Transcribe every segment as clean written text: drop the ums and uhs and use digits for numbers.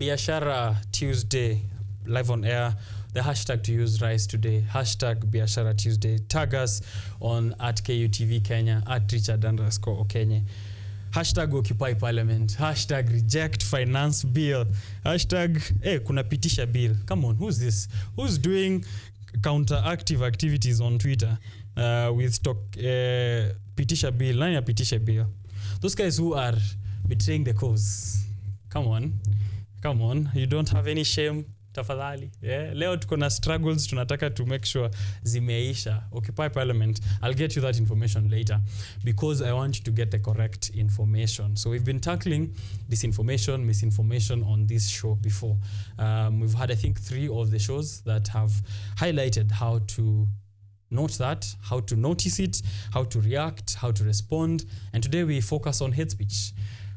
Biashara Tuesday, live on air. The hashtag to use rise today, hashtag Biashara Tuesday. Tag us on at KUTV Kenya, at Richard_Okenye. Hashtag Occupy Parliament, hashtag reject finance bill, hashtag kuna pitisha bill. Come on, who's this? Who's doing counteractive activities on Twitter with pitisha bill? Nani ya pitisha bill? Those guys who are betraying the cause. Come on, you don't have any shame. Tafadhali. Yeah. Leo tuko na struggles tunataka to make sure zimeisha. Occupy Parliament. I'll get you that information later because I want you to get the correct information. So we've been tackling disinformation, misinformation on this show before. We've had I think 3 of the shows that have highlighted how to note that, how to notice it, how to react, how to respond, and today we focus on hate speech.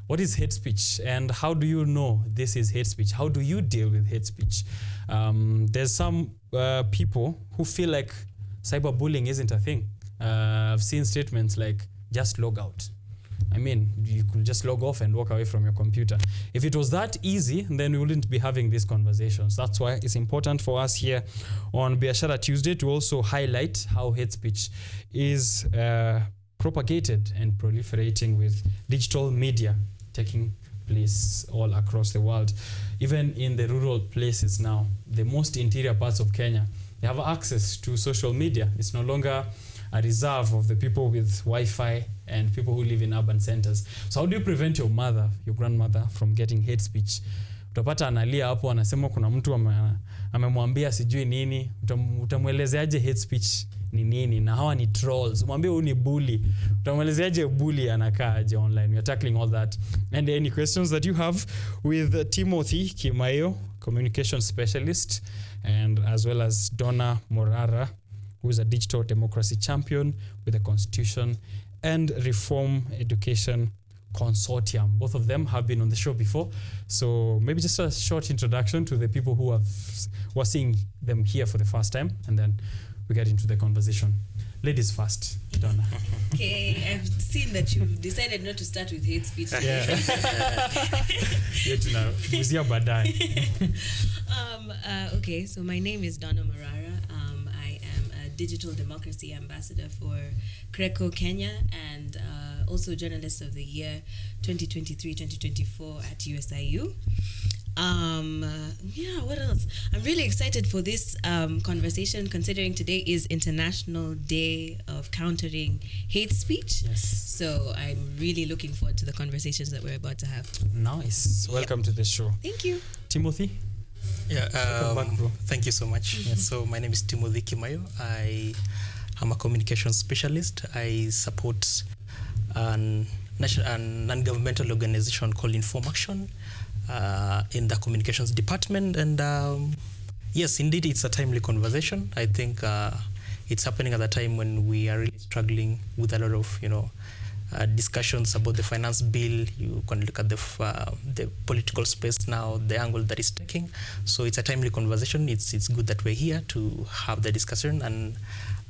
What is hate speech and how do you know this is hate speech? How do you deal with hate speech? There's some people who feel like cyberbullying isn't a thing. I've seen statements like, just log out. I mean, you could just log off and walk away from your computer. If it was that easy, then we wouldn't be having these conversations. That's why it's important for us here on Biashara Tuesday to also highlight how hate speech is propagated and proliferating with digital media taking place all across the world. Even in the rural places now, the most interior parts of Kenya, they have access to social media. It's no longer a reserve of the people with Wi-Fi and people who live in urban centers. So how do you prevent your mother, your grandmother from getting hate speech? Utapata analia hapo anasema kuna mtu amemwambia sijui nini, utamwelezeaje hate speech ni nini na hawa ni trolls, umwambie huyu ni bully, utamwelezeaje bully anakaaje online? We are tackling all that and any questions that you have with Timothy Kimaiyo, communication specialist, and as well as Donna Morara, who is a digital democracy champion with the Constitution and Reform Education Consortium. Both of them have been on the show before, so maybe just a short introduction to the people who are seeing them here for the first time, and then we get into the conversation. Ladies first, Donna. Okay, I've seen that you've decided not to start with hate speech. Yeah. Okay, so my name is Donna Morara. I am a digital democracy ambassador for CRECO Kenya and also Journalist of the Year 2023-2024 at USIU. What else? I'm really excited for this conversation considering today is International Day of Countering Hate Speech. Yes. So I'm really looking forward to the conversations that we're about to have. Nice. Welcome to the show. Thank you. Timothy? Yeah, Welcome back, bro. Thank you so much. Yes. So my name is Timothy Kimaiyo. I am a communication specialist. I support a non-governmental organization called Inform Action in the communications department. And yes, indeed, it's a timely conversation. I think it's happening at a time when we are really struggling with a lot of, discussions about the finance bill. You can look at the political space now, the angle that is taking. So it's a timely conversation. It's good that we're here to have the discussion, and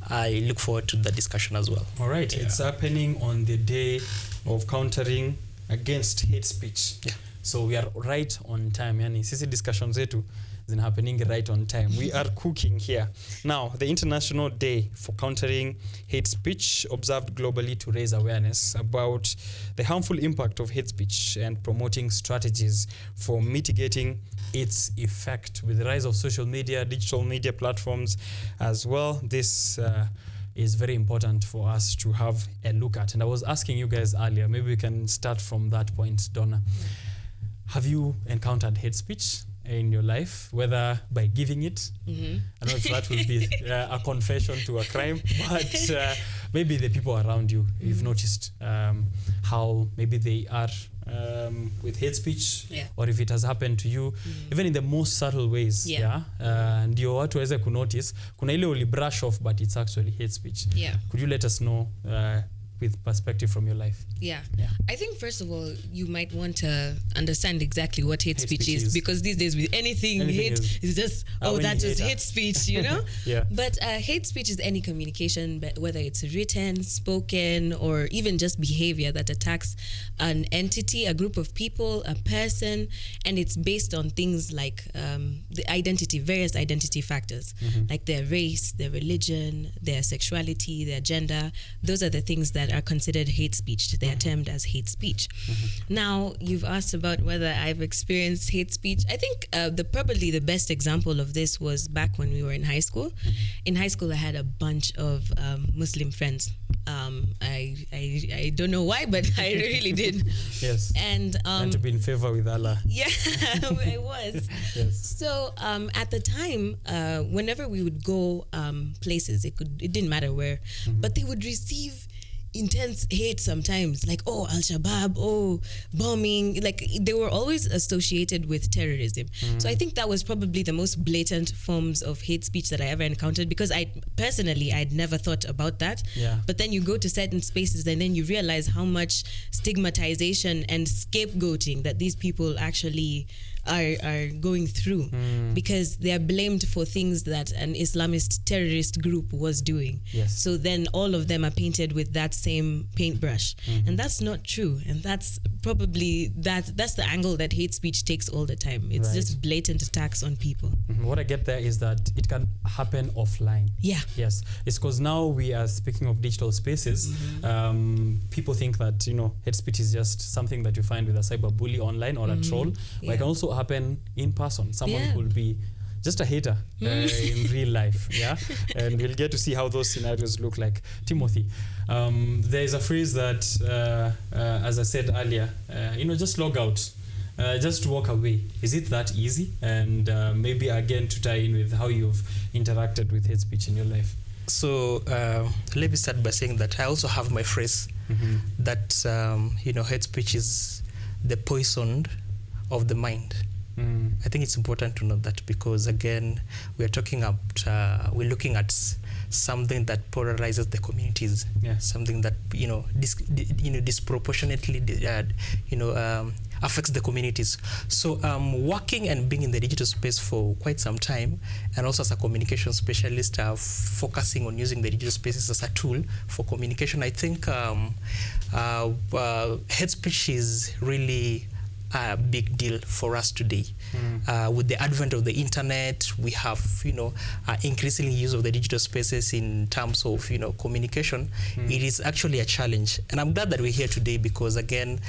I look forward to the discussion as well. All right. Yeah. It's happening on the day of countering against hate speech. Yeah. So we are right on time. Yani, sisi discussions zetu zina happening right on time. We are cooking here. Now, the International Day for Countering Hate Speech observed globally to raise awareness about the harmful impact of hate speech and promoting strategies for mitigating its effect. With the rise of social media, digital media platforms as well, this is very important for us to have a look at. And I was asking you guys earlier, maybe we can start from that point, Donna. Have you encountered hate speech in your life, whether by giving it? Mm-hmm. I don't know if that will be a confession to a crime, but maybe the people around you, you've noticed how maybe they are with hate speech, or if it has happened to you, even in the most subtle ways. Ndio watu waweze kunotice kuna ile uli brush off but it's actually hate speech. Could you let us know with perspective from your life. Yeah. Yeah. I think first of all, you might want to understand exactly what hate speech is, because these days with anything hate is just, that's just hate speech, you know? Yeah. But hate speech is any communication, but whether it's written, spoken, or even just behavior that attacks an entity, a group of people, a person, and it's based on things like the identity, various identity factors, like their race, their religion, their sexuality, their gender. Those are the things that are considered hate speech. They are termed as hate speech. Now, you've asked about whether I've experienced hate speech. I think probably the best example of this was back when we were in high school. In high school, I had a bunch of Muslim friends. I don't know why, but I really did. Yes. And to be in favor with Allah. Yeah, I was. Yes. So at the time, whenever we would go places, it didn't matter where, but they would receive intense hate sometimes, like, oh, Al-Shabaab, oh, bombing, like they were always associated with terrorism. So I think that was probably the most blatant forms of hate speech that I ever encountered, because I'd never thought about that. Yeah. But then you go to certain spaces and then you realize how much stigmatization and scapegoating that these people actually are going through, because they are blamed for things that an Islamist terrorist group was doing. Yes. So then all of them are painted with that same paintbrush, and that's not true. And that's probably that's the angle that hate speech takes all the time. It's just blatant attacks on people. What I get there is that it can happen offline. Yeah. Yes. It's because now we are speaking of digital spaces. People think that, hate speech is just something that you find with a cyberbully online or a troll. But it can also happen in person. Someone could be just a hater in real life. Yeah. And we'll get to see how those scenarios look like. Timothy, there is a phrase that, as I said earlier, just log out. Just walk away. Is it that easy? And maybe again to tie in with how you've interacted with hate speech in your life. So let me start by saying that I also have my phrase that hate speech is the poison of the mind. I think it's important to note that, because again we're looking at something that polarizes the communities, something that disproportionately affects the communities. So working and being in the digital space for quite some time, and also as a communication specialist, focusing on using the digital spaces as a tool for communication, I think hate speech is really a big deal for us today. With the advent of the internet, we have increasingly use of the digital spaces in terms of communication. It is actually a challenge, and I'm glad that we're here today, because again,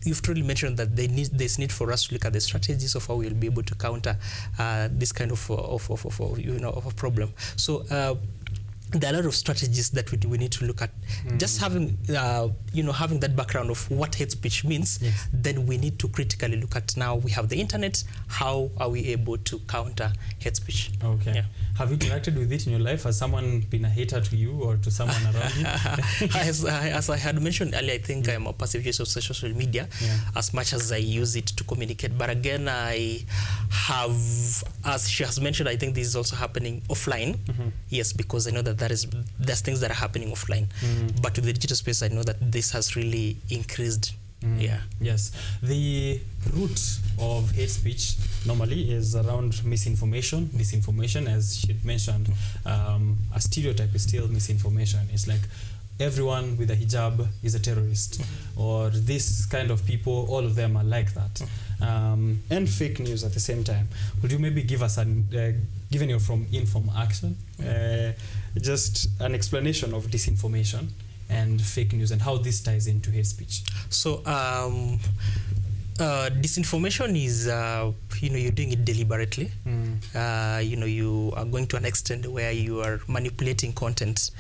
you've truly mentioned that there's need for us to look at the strategies of how we'll be able to counter this kind of a problem. So there are a lot of strategies that we need to look at. Just having having that background of what hate speech means, then we need to critically look at, now we have the internet, how are we able to counter hate speech? Okay. Yeah. Have you interacted with it in your life? Has someone been a hater to you or to someone around you? As I had mentioned earlier, I think I'm a passive user of social media as much as I use it to communicate. But again, I have, as she has mentioned, I think this is also happening offline. Yes, because I know that there's things that are happening offline. But with the digital space, I know that this has really increased. Yes. The root of hate speech normally is around misinformation, disinformation, as she mentioned. A stereotype is still misinformation. It's like everyone with a hijab is a terrorist, or this kind of people, all of them are like that. And fake news at the same time. Would you maybe give us given you're from Inform Action, just an explanation of disinformation and fake news and how this ties into hate speech? So disinformation is you're doing it deliberately. You are going to an extent where you are manipulating content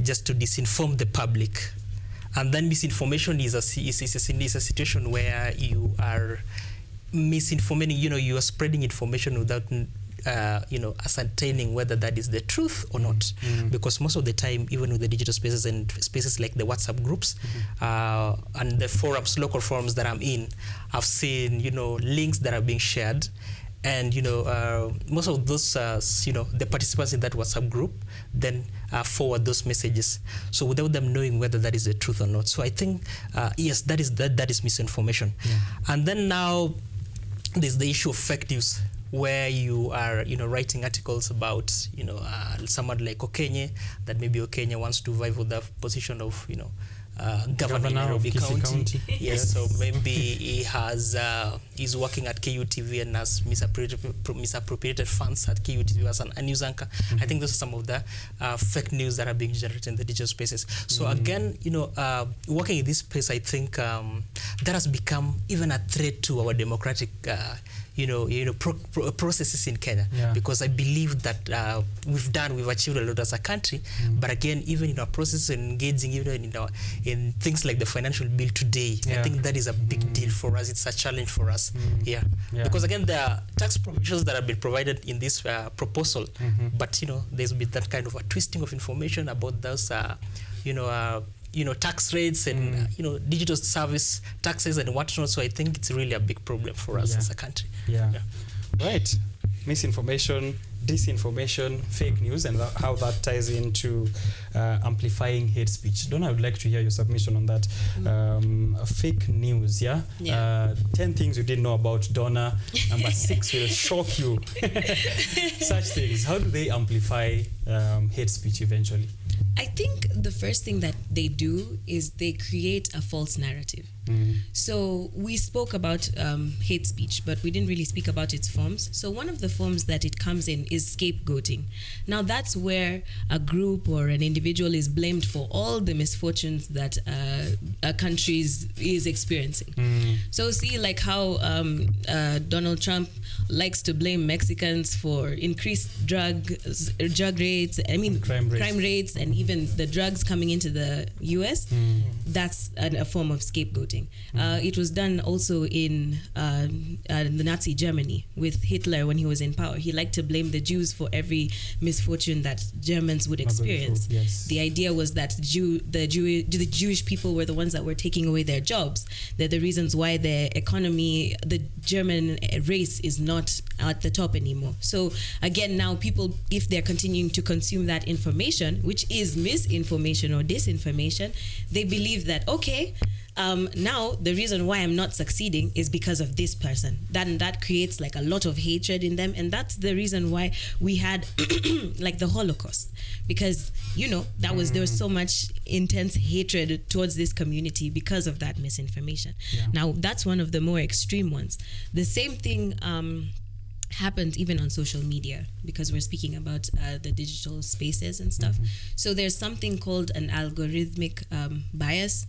just to disinform the public. And then misinformation is a situation where you are misinforming, you are spreading information without ascertaining whether that is the truth or not. Because most of the time, even with the digital spaces and spaces like the WhatsApp groups and the forums, local forums that I'm in, I've seen, links that are being shared, and most of those the participants in that WhatsApp group then forward those messages, so without them knowing whether that is the truth or not. So I think yes, that is misinformation. And then now there's the issue of fake news, where you are writing articles about someone like Okenye, that maybe Okenye wants to vie for the position of governor in Nairobi County. Yes, so maybe he's working at KUTV and has misappropriated funds at KUTV as a news anchor. I think those are some of the fake news that are being generated in the digital spaces. So again, working in this space, I think that has become even a threat to our democratic processes in Kenya, because I believe that we've achieved a lot as a country, but again, even in our process and engaging even in things like the financial bill today, I think that is a big deal for us. It's a challenge for us. Because again, there are tax provisions that have been provided in this proposal, but there's been that kind of a twisting of information about those tax rates and digital service taxes and whatnot. So I think it's really a big problem for us as a country. Right. Misinformation, disinformation, fake news, and how that ties into amplifying hate speech. Donna, I would like to hear your submission on that. Fake news, 10 things you didn't know about Donna. Number 6 will shock you. Such things. How do they amplify hate speech eventually? I think the first thing that they do is they create a false narrative. So we spoke about hate speech, but we didn't really speak about its forms. So one of the forms that it comes in is scapegoating. Now that's where a group or an individual is blamed for all the misfortunes that a country is experiencing. So see, like how Donald Trump likes to blame Mexicans for increased drug rates, crime rates, and even the drugs coming into the US. That's a form of scapegoating. It was done also in the Nazi Germany with Hitler when he was in power. He liked to blame the Jews for every misfortune that Germans would experience. The idea was that the Jewish people were the ones that were taking away their jobs. They're the reasons why the economy, the German race is not at the top anymore. So again, now people, if they're continuing to consume that information, which is misinformation or disinformation, they believe that, okay, now the reason why I'm not succeeding is because of this person. That creates like a lot of hatred in them, and that's the reason why we had like the Holocaust, because there was so much intense hatred towards this community because of that misinformation. Now that's one of the more extreme ones. The same thing happened even on social media, because we're speaking about the digital spaces and stuff. So there's something called an algorithmic bias.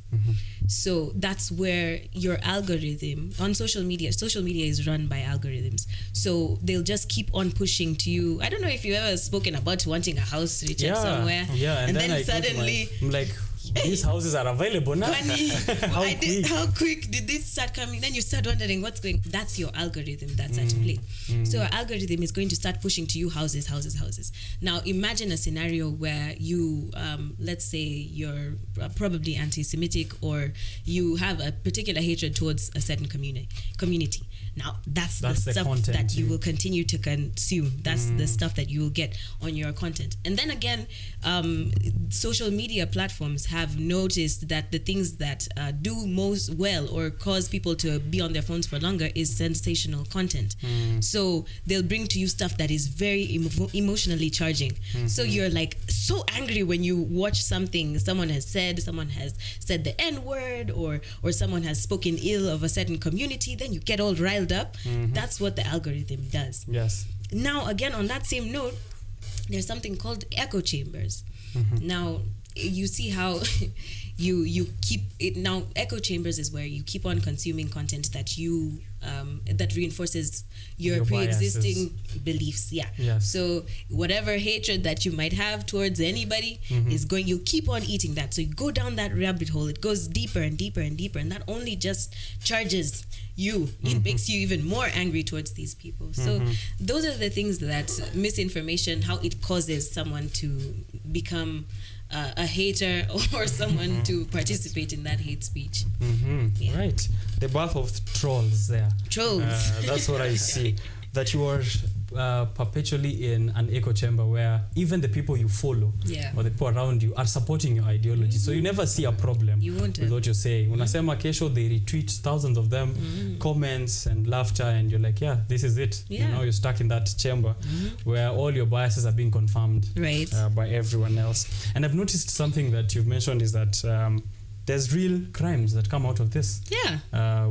So that's where your algorithm on social media is run by algorithms. So they'll just keep on pushing to you. I don't know if you've ever spoken about wanting a house, Richard, somewhere. And then suddenly I'm like, these houses are available now. How quick did this start coming? Then you start wondering what's going. That's your algorithm that's at play. So our algorithm is going to start pushing to you houses. Now imagine a scenario where you, let's say you're probably anti-Semitic, or you have a particular hatred towards a certain community. Now that's the stuff that you will continue to consume. That's the stuff that you will get on your content. And then again, social media platforms have noticed that the things that do most well or cause people to be on their phones for longer is sensational content. So they'll bring to you stuff that is very emotionally charging. So you're like so angry when you watch something someone has said the N-word, or someone has spoken ill of a certain community, then you get all riled up. That's what the algorithm does. Now again, on that same note, there's something called echo chambers. Now you see how you keep it. Now echo chambers is where you keep on consuming content that you that reinforces your pre-existing beliefs. So whatever hatred that you might have towards anybody you'll keep on eating that. So you go down that rabbit hole, it goes deeper and deeper and deeper, and that only just charges you. It makes you even more angry towards these people. So those are the things that misinformation, how it causes someone to become a hater or someone to participate in that hate speech. Right. The birth of trolls there. Trolls. That's what I see. that you are perpetually in an echo chamber where even the people you follow or the people around you are supporting your ideology. So you never see a problem with what you're saying. Unasema kesho, they retweet thousands of them, comments and laughter, and you're like, yeah, this is it. You know, you're stuck in that chamber where all your biases are being confirmed by everyone else. And I've noticed something that you've mentioned is that there's real crimes that come out of this.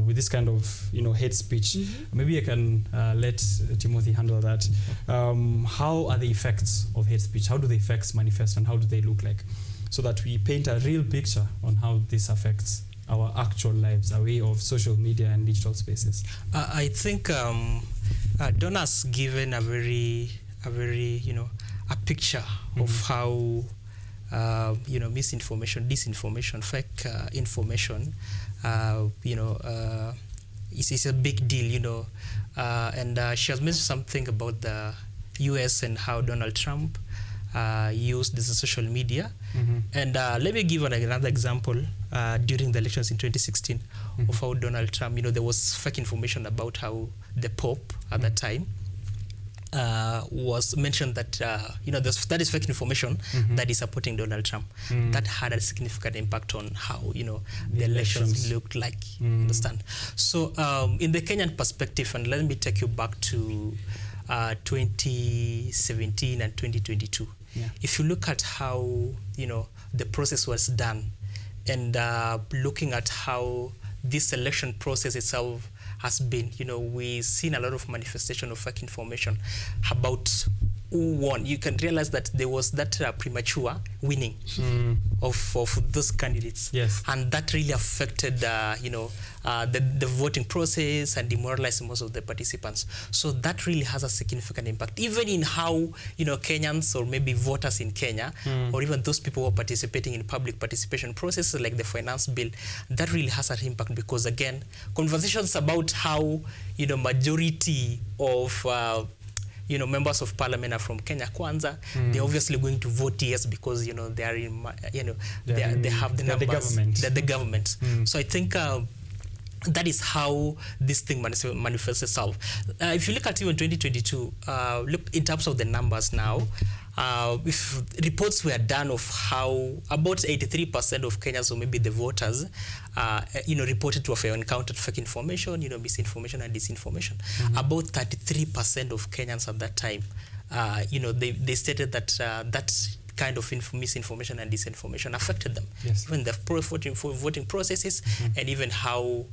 With this kind of, hate speech. Maybe I can let Timothy handle that. How are the effects of hate speech? How do the effects manifest, and how do they look like? So that we paint a real picture on how this affects our actual lives, our way of social media and digital spaces. I think Donna's given a very, a picture of how misinformation, disinformation, fake information, is a big deal, and she has mentioned something about the US and how Donald Trump used this social media. And let me give another example during the elections in 2016 of how Donald Trump, there was fake information about how the Pope at that time was mentioned that that is fake information that is supporting Donald Trump. That had a significant impact on how the elections looked like. Understand? So in the Kenyan perspective, and let me take you back to 2017 and 2022. If you look at how the process was done, and looking at how this election process itself has been, we've seen a lot of manifestation of fake information about who won. You can realize that there was that premature winning of those candidates. And that really affected, the voting process and demoralized most of the participants. So that really has a significant impact, even in how, Kenyans or maybe voters in Kenya, or even those people who are participating in public participation processes like the finance bill, that really has an impact because, again, conversations about how, majority of members of parliament are from Kenya Kwanza. They're obviously going to vote yes because they are in they have the numbers. They're the government. So I think that is how this thing manifests itself. If you look at even 2022, look in terms of the numbers now. If reports were done of how about 83% of Kenyans, or maybe the voters, reported to have encountered fake information, misinformation and disinformation. About 33% of Kenyans at that time, they stated that that kind of misinformation and disinformation affected them, even the voting processes, and even how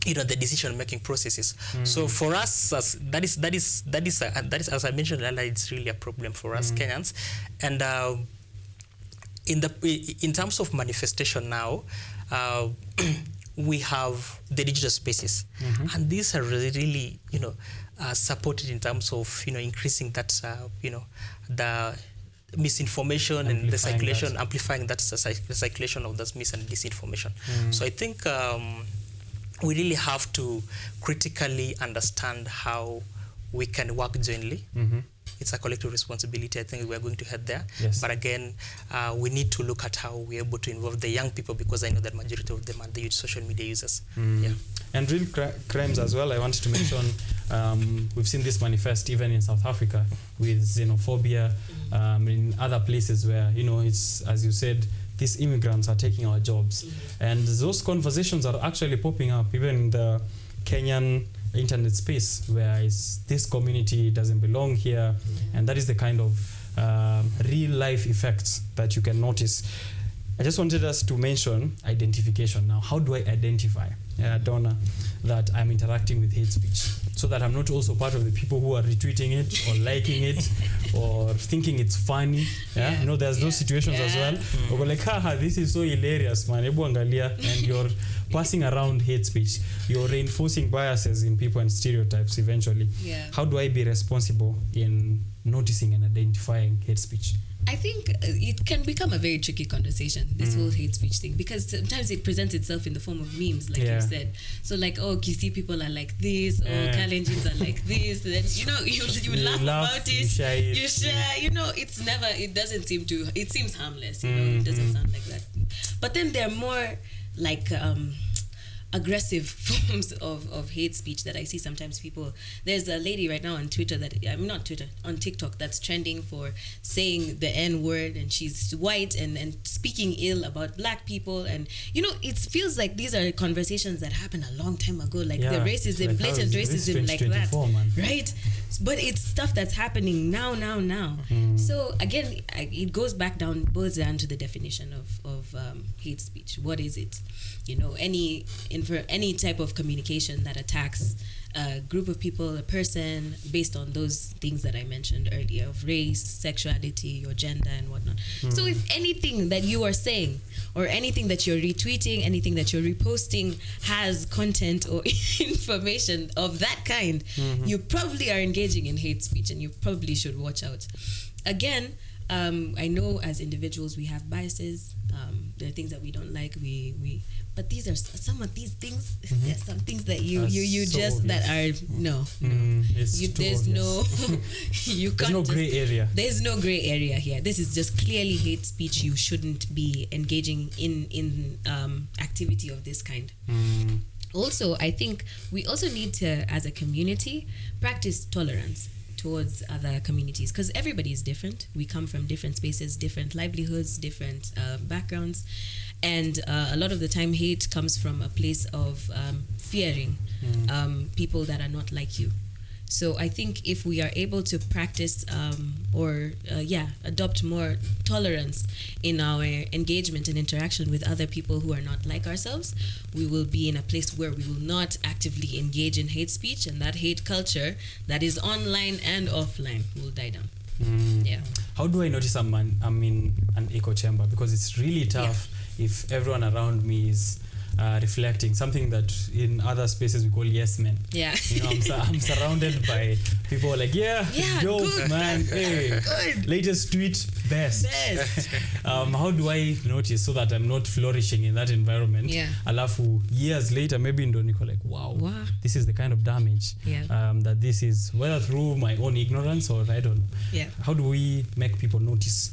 the decision-making processes. So for us, that is as I mentioned earlier, it's really a problem for us Kenyans. And in terms of manifestation now, we have the digital spaces, and these are really supported in terms of increasing that the misinformation and the circulation, amplifying that the circulation of this mis and disinformation. So I think we really have to critically understand how we can work jointly. It's a collective responsibility. I think we're going to head there. But again, we need to look at how we're able to involve the young people, because I know that majority of them are the social media users. And real crimes as well. I wanted to mention, we've seen this manifest even in South Africa with xenophobia, in other places where, it's, as you said, these immigrants are taking our jobs. And those conversations are actually popping up even in the Kenyan internet space, where this community doesn't belong here. And that is the kind of real life effects that you can notice. I just wanted us to mention identification. Now, how do I identify, Donna, that I'm interacting with hate speech, so that I'm not also part of the people who are retweeting it or liking it or thinking it's funny? There's those situations as well. We're like, haha, this is so hilarious, man. Ebu angalia, and you're passing around hate speech. You're reinforcing biases in people and stereotypes eventually. How do I be responsible in noticing and identifying hate speech? I think it can become a very tricky conversation, this whole hate speech thing, because sometimes it presents itself in the form of memes, like you said. So like, Kisii people are like this, or Kalenjins are like this, then you laugh about it, you share, it's never, it seems harmless, it doesn't sound like that. But then they're more like aggressive forms of hate speech that I see sometimes people. There's a lady right now on Twitter on TikTok that's trending for saying the N word, and she's white and speaking ill about black people, and it feels like these are conversations that happened a long time ago, like the racism, like blatant racism like that, man. Right? But it's stuff that's happening now. So again, it boils down to the definition of hate speech. What is it? Any type of communication that attacks a group of people, a person, based on those things that I mentioned earlier of race, sexuality, or gender, and whatnot. So if anything that you are saying, or anything that you're retweeting, anything that you're reposting has content or information of that kind, you probably are engaging in hate speech, and you probably should watch out. Again, I know as individuals we have biases. There are things that we don't like. But these are some of these things. There's some things that you just obvious. That are no. There's no you can't. There's no gray area. There's no gray area here. This is just clearly hate speech. You shouldn't be engaging in activity of this kind. Also, I think we also need to, as a community, practice tolerance towards other communities, because everybody is different. We come from different spaces, different livelihoods, different backgrounds, and a lot of the time hate comes from a place of fearing people that are not like you. So I think if we are able to practice adopt more tolerance in our engagement and interaction with other people who are not like ourselves, we will be in a place where we will not actively engage in hate speech, and that hate culture that is online and offline will die down. Yeah. How do I notice I'm in an echo chamber? Because it's really tough if everyone around me is reflecting something that in other spaces we call yes men. Yeah. I'm surrounded by people like dope, good, man. Hey, good. Latest tweet, best. How do I notice so that I'm not flourishing in that environment? Yeah. Alafu years later maybe ndo niko like wow, this is the kind of damage that this is, whether through my own ignorance or I don't know. Yeah. How do we make people notice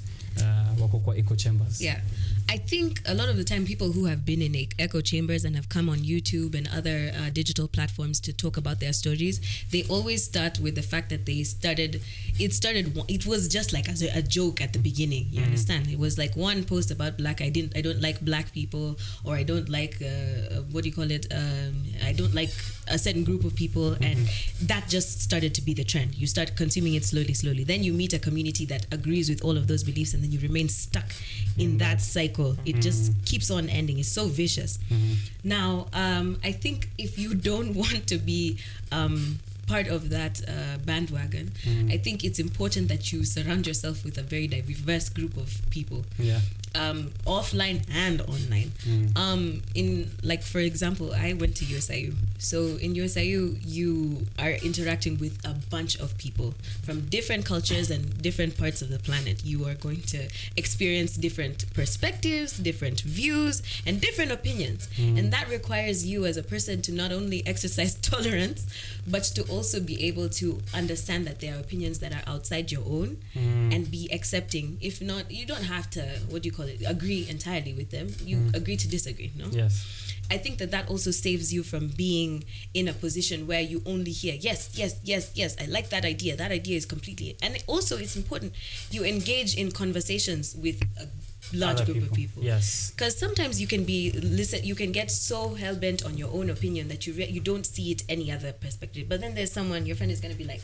wako kwa echo chambers? Yeah. I think a lot of the time people who have been in echo chambers and have come on YouTube and other digital platforms to talk about their stories, they always start with the fact that it was just like as a joke at the beginning. You understand? It was like one post about I don't like black people, or I don't like I don't like a certain group of people, and that just started to be the trend. You start consuming it slowly. Then you meet a community that agrees with all of those beliefs, and then you remain stuck in that cycle. It just keeps on ending. It's so vicious. Now, I think if you don't want to be part of that bandwagon, I think it's important that you surround yourself with a very diverse group of people. Offline and online. For example, I went to USIU. So in USIU, you are interacting with a bunch of people from different cultures and different parts of the planet. You are going to experience different perspectives, different views, and different opinions. And that requires you as a person to not only exercise tolerance, but to also be able to understand that there are opinions that are outside your own and be accepting. If not, you don't have to, agree entirely with them. You agree to disagree, no? Yes. I think that also saves you from being in a position where you only hear, yes, I like that idea. That idea is completely... And also, it's important you engage in conversations with a large group of people. Yes. Because sometimes you can get so hell-bent on your own opinion that you don't see it any other perspective. But then there's someone, your friend is going to be like,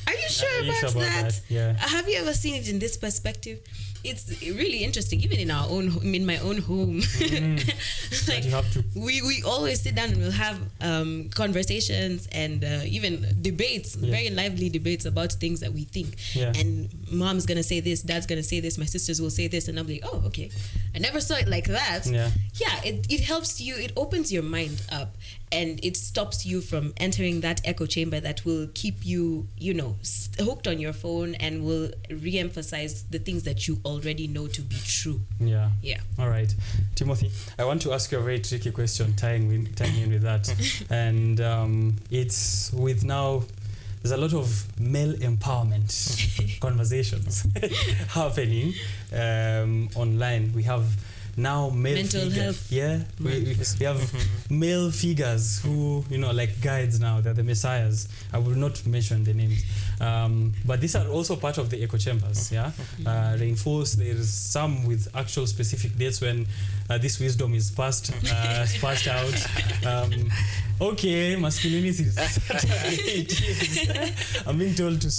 are you sure about that? Yeah. Have you ever seen it in this perspective? It's really interesting, even in my own home. Like you have to. We always sit down and we'll have conversations and even debates, very lively debates about things that we think. And mom's gonna say this, dad's gonna say this, my sisters will say this, and I'm like, oh, okay, I never saw it like that. It helps you, it opens your mind up, and it stops you from entering that echo chamber that will keep you, hooked on your phone and will re-emphasize the things that you already know to be true. Yeah. All right, Timothy, I want to ask you a very tricky question tying in with that. And it's with now, there's a lot of male empowerment conversations happening online. We have now male Mental figures. health. Yeah, we have male figures who, like guides now. They're the messiahs. I will not mention the names, but these are also part of the echo chambers. Yeah, reinforced. There's some with actual specific dates when this wisdom is passed out. Okay, masculinity is I'm being told to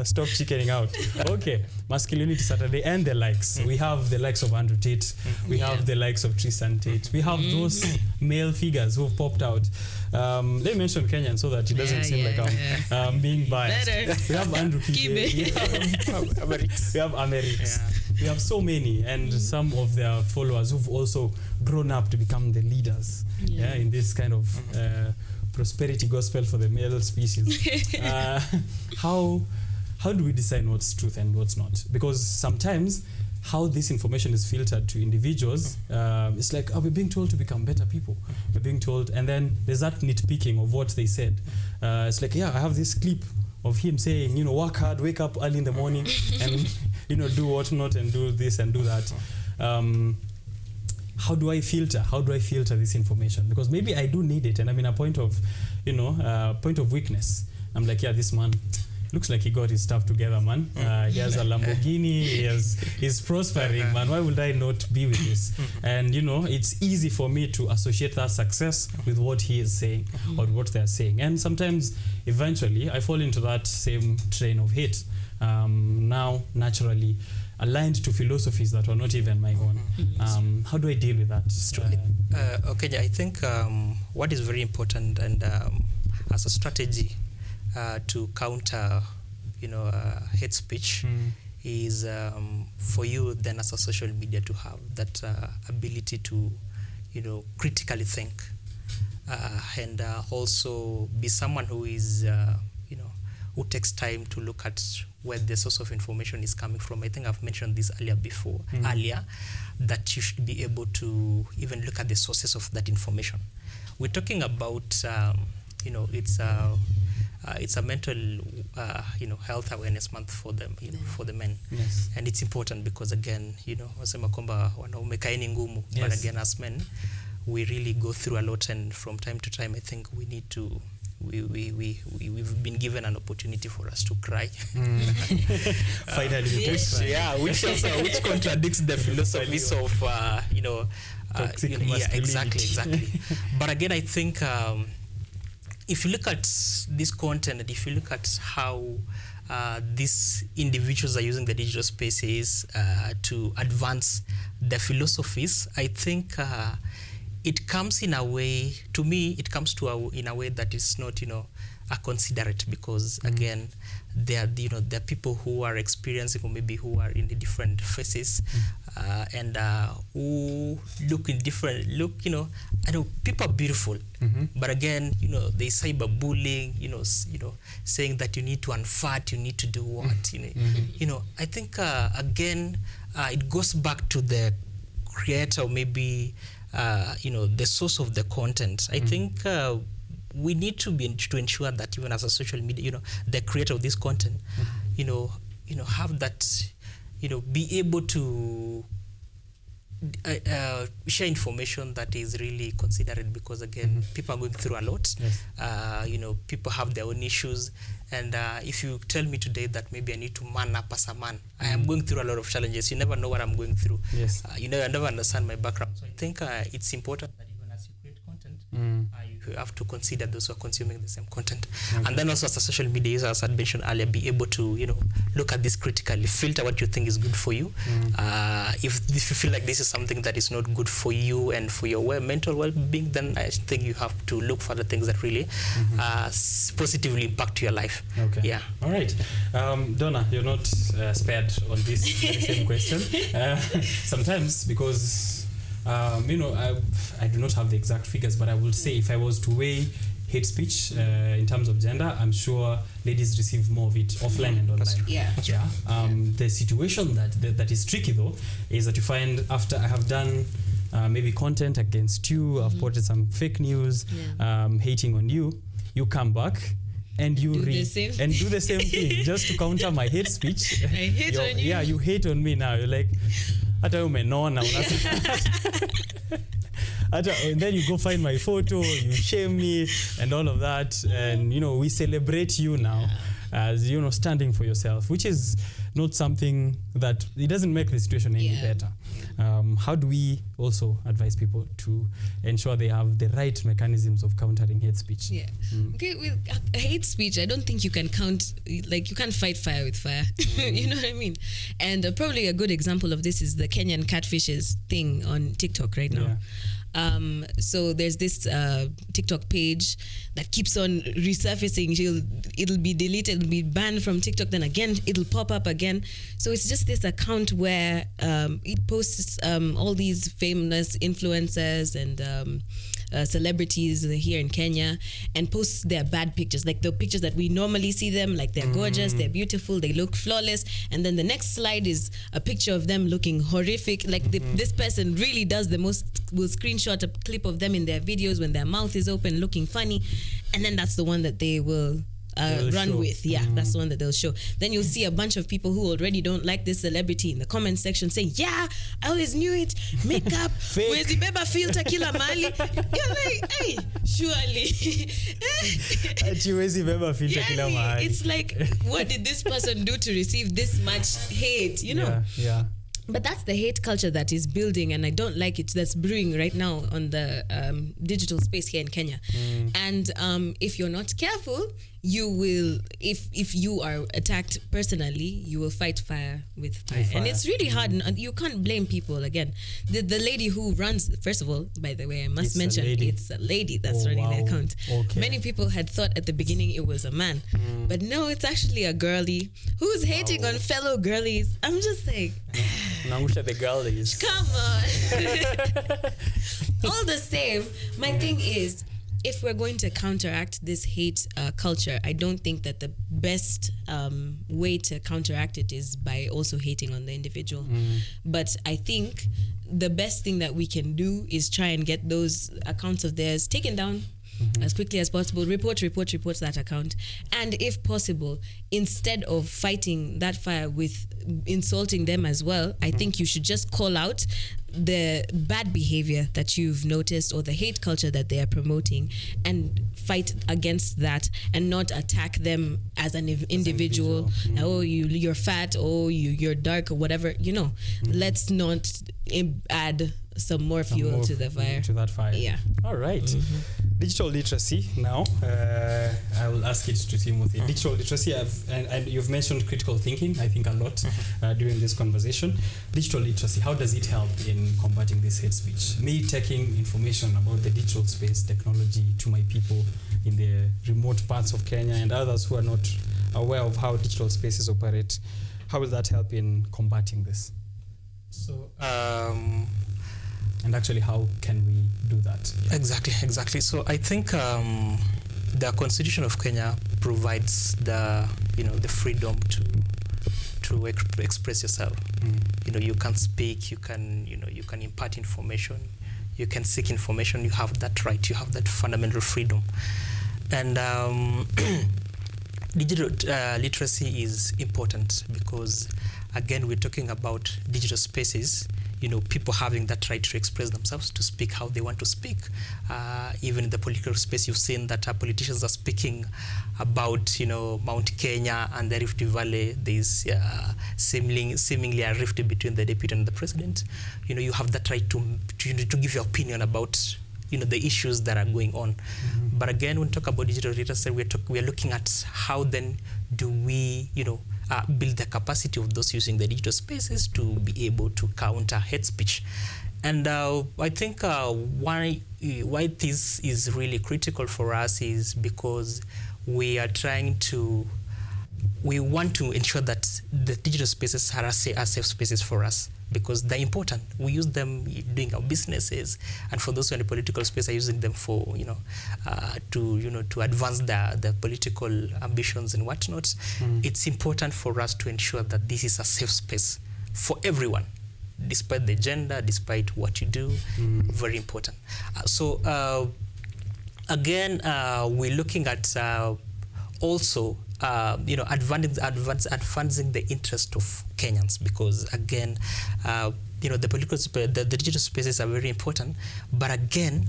stop chickening out. Okay, masculinity Saturday and the likes. We have the likes of Andrew Tate. We have the likes of Tristan Tate. We have those male figures who've popped out. Let me mention Kenyan so that it doesn't seem like I'm being biased. Better. We have Andrew Kike. We have Amerix. We have so many, and some of their followers who've also grown up to become the leaders in this kind of prosperity gospel for the male species. How do we decide what's truth and what's not? Because sometimes how this information is filtered to individuals, it's like, are we being told to become better people? We're being told, and then there's that nitpicking of what they said. It's like, I have this clip of him saying, work hard, wake up early in the morning, and do whatnot and do this and do that. How do I filter this information? Because maybe I do need it, and I'm in a point of weakness. I'm like, this man looks like he got his stuff together, man. He has a Lamborghini. He's prospering, man. Why would I not be with this? And it's easy for me to associate that success with what he is saying or what they're saying. And sometimes, eventually, I fall into that same train of hate. Now, naturally, aligned to philosophies that were not even my own. How do I deal with that? Okay, I think what is very important, and as a strategy to counter, hate speech, is for you then as a social media to have that ability to, critically think, and also be someone who is, who takes time to look at where the source of information is coming from. I think I've mentioned this earlier, that you should be able to even look at the sources of that information. We're talking about, it's a mental, health awareness month for them, for the men. Yes. And it's important because, again, wasema kwamba wanaume kaeni ngumu, but again, as men, we really go through a lot, and from time to time, I think we need to. We've been given an opportunity for us to cry. Finally, which contradicts the philosophies of toxic masculinity. Exactly. But again, I think if you look at this content, and if you look at how these individuals are using the digital spaces to advance their philosophies, I think it comes in a way, to me, in a way that is not, a considerate, because again, there are people who are experiencing, or maybe who are in the different phases, and who look in different, I know people are beautiful, but again, there's cyberbullying, saying that you need to unfat, you need to do what, I think, again, it goes back to the creator, or maybe, the source of the content. I think we need to ensure that even as a social media, the creator of this content, have that, be able to share information that is really considerate, because again, people are going through a lot. Yes. People have their own issues, and if you tell me today that maybe I need to man up as a man, I am going through a lot of challenges. You never know what I'm going through. Yes. I never understand my background. So I think it's important that even as you create content, you have to consider those who are consuming the same content. Okay. And then also, as a social media user, as I mentioned earlier, be able to, look at this critically, filter what you think is good for you. If you feel like this is something that is not good for you and for your mental well-being, then I think you have to look for the things that really positively impact your life. Okay. Yeah. All right. Donna, you're not spared on this same question. Sometimes, because I do not have the exact figures, but I will say, if I was to weigh hate speech in terms of gender, I'm sure ladies receive more of it offline and online. Yeah. The situation that is tricky, though, is that you find after I have done maybe content against you, I've posted some fake news, hating on you, you come back and you do the same thing just to counter my hate speech. I hate on you. Yeah, you hate on me now. You're like, hata umenona and then you go find my photo, you shame me and all of that, and we celebrate you now as standing for yourself, which is not something that it doesn't make the situation any better. How do we also advise people to ensure they have the right mechanisms of countering hate speech? Okay, with hate speech, I don't think you can you can't fight fire with fire. You know what I mean? And probably a good example of this is the Kenyan catfishes thing on TikTok right now. So there's this TikTok page that keeps on resurfacing. It'll be deleted, it'll be banned from TikTok, then again it'll pop up again. So it's just this account where it posts all these famous influencers and celebrities here in Kenya, and posts their bad pictures, like the pictures that we normally see them, like they're gorgeous, they're beautiful, they look flawless, and then the next slide is a picture of them looking horrific, like this person really does the most, will screenshot a clip of them in their videos when their mouth is open looking funny, and then that's the one that they will run show. With. That's the one that they'll show. Then you'll see a bunch of people who already don't like this celebrity in the comment section saying, I always knew it, makeup, wezi beba filter kila mali. You're like, hey, surely. It's like, what did this person do to receive this much hate, Yeah. But that's the hate culture that is building, and I don't like it. That's brewing right now on the digital space here in Kenya. And if you're not careful, you will, if you are attacked personally, you will fight fire with fire. And it's really hard. You can't blame people. Again, the lady who runs, first of all, by the way, I must mention, it's a lady that's running the account. Okay. Many people had thought at the beginning it was a man, but no, it's actually a girlie who's hating on fellow girlies. I'm just like, Nangusha the girlies. Come on. All the same, my thing is, if we're going to counteract this hate culture, I don't think that the best way to counteract it is by also hating on the individual. But I think the best thing that we can do is try and get those accounts of theirs taken down as quickly as possible. Report that account. And if possible, instead of fighting that fire with insulting them as well, I think you should just call out the bad behavior that you've noticed or the hate culture that they are promoting and fight against that, and not attack them as an individual. Oh, you're fat, oh, you're dark, or whatever, let's not add some more fuel to the fire. To that fire. Yeah. All right. Digital literacy now. I will ask it to Timothy. Digital literacy, and you've mentioned critical thinking, I think, a lot during this conversation. Digital literacy, how does it help in combating this hate speech? Me taking information about the digital space technology to my people in the remote parts of Kenya and others who are not aware of how digital spaces operate, how will that help in combating this? So, and actually, how can we do that? Yeah. Exactly. So I think the Constitution of Kenya provides the freedom to express yourself. You can speak, you can impart information, you can seek information. You have that right. You have that fundamental freedom. And digital literacy is important because, again, we're talking about digital spaces. People having that right to express themselves, to speak how they want to speak. Even in the political space, you've seen that politicians are speaking about, Mount Kenya and the Rift Valley. There's seemingly a rift between the deputy and the president. You have that right to give your opinion about, the issues that are going on. But again, when we talk about digital literacy, we are looking at how then do we, build the capacity of those using the digital spaces to be able to counter hate speech. And I think why this is really critical for us is because we want to ensure that the digital spaces are safe spaces for us, because they're important. We use them doing our businesses, and for those who are in the political space are using them for to advance their political ambitions and whatnot. It's important for us to ensure that this is a safe space for everyone, despite the gender, despite what you do. Very important. Again, we're looking at also advancing the interest of Kenyans, because again, the digital spaces are very important, but again,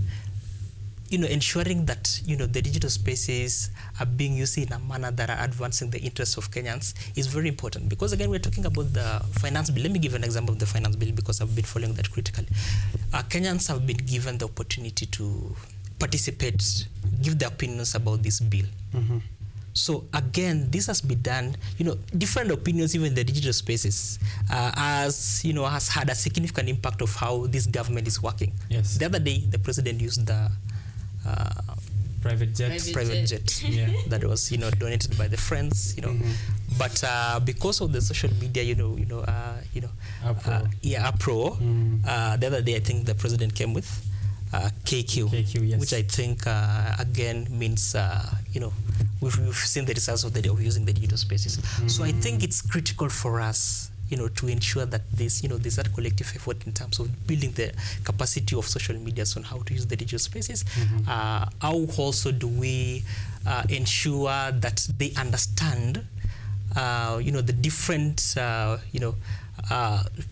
ensuring that the digital spaces are being used in a manner that are advancing the interests of Kenyans is very important, because again, we're talking about the finance bill. Let me give an example of the finance bill, because I've been following that critically. Kenyans have been given the opportunity to participate, give their opinions about this bill. So again, this has been done, different opinions even in the digital spaces, has had a significant impact of how this government is working. Yes. The other day, the president used the private jet. Yeah. That was donated by the friends. But because of the social media, Apro. The other day, I think the president came with KQ, yes. which I think again means we've seen the results of using the digital spaces. So I think it's critical for us to ensure that there's that collective effort in terms of building the capacity of social media on how to use the digital spaces. How also do we ensure that they understand the different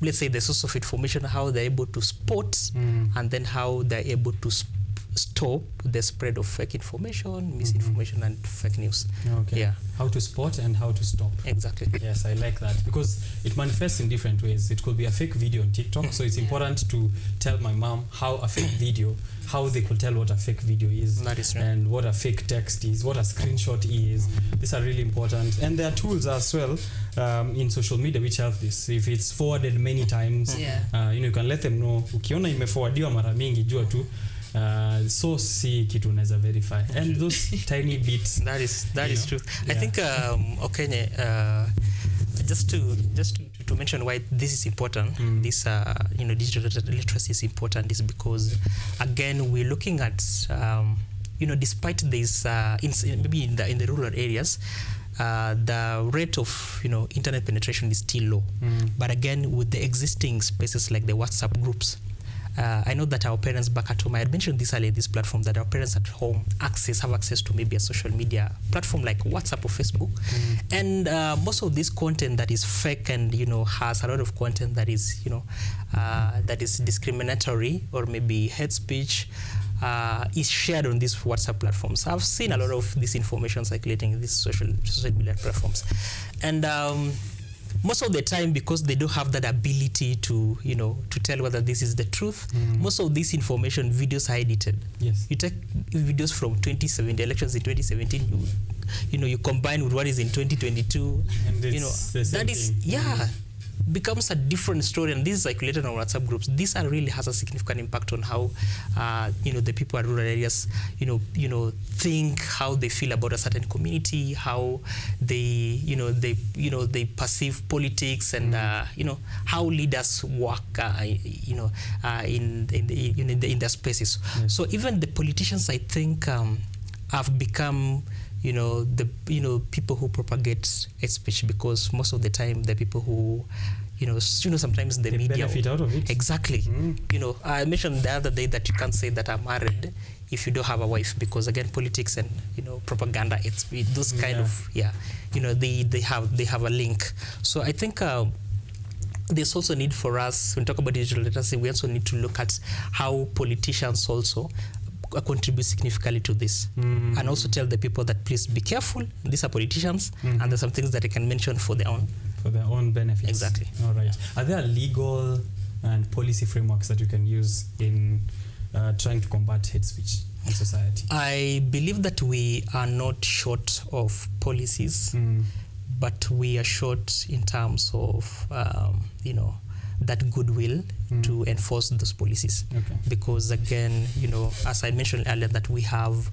let's say the source of information, how they're able to spot, and then how they're able to stop the spread of fake information, misinformation, and fake news. Okay. Yeah. How to spot and how to stop. Exactly. Yes, I like that, because it manifests in different ways. It could be a fake video on TikTok, so it's important to tell my mom how a fake video, how they could tell what a fake video is, that is right, and what a fake text is, what a screenshot is. These are really important, and there are tools as well in social media which help this. If it's forwarded many times, you can let them know. Ukiona imeforwardiwa mara mingi, jua tu so see kitu unaweza verify, and those tiny bits. That is true. I think Okenye, just to mention why this is important, this digital literacy is important, is because again, we're looking at despite this maybe in the rural areas, the rate of internet penetration is still low, but again, with the existing spaces like the WhatsApp groups, I know that our parents back at home, I had mentioned this earlier, this platform, that our parents at home have access to maybe a social media platform like WhatsApp or Facebook. And most of this content that is fake and, has a lot of content that is, that is discriminatory or maybe hate speech, is shared on these WhatsApp platforms. I've seen a lot of this information circulating in these social media platforms. And most of the time, because they don't have that ability to tell whether this is the truth, most of this information, videos are edited. Yes. You take videos from 2017, the elections in 2017, you combine with what is in 2022, and it's the same that is thing. Becomes a different story, and this is circulated on WhatsApp groups. This really has a significant impact on how the people at rural areas think, how they feel about a certain community, how they they perceive politics, and how leaders work in their spaces. Yes. So even the politicians, I think, have become people who propagate hate speech, because most of the time the people who sometimes the media benefit out of it. Exactly. I mentioned the other day that you can't say that I'm married if you don't have a wife, because again, politics and propaganda, it's those kind of they have a link. So I think there's also need for us, when we talk about digital literacy, we also need to look at how politicians also contribute significantly to this, and also tell the people that please be careful, these are politicians, and there's some things that they can mention for their own benefits. Exactly. All right. Are there legal and policy frameworks that you can use in trying to combat hate speech in society? I believe that we are not short of policies, but we are short in terms of that goodwill to enforce those policies. Okay. Because again, as I mentioned earlier, that we have,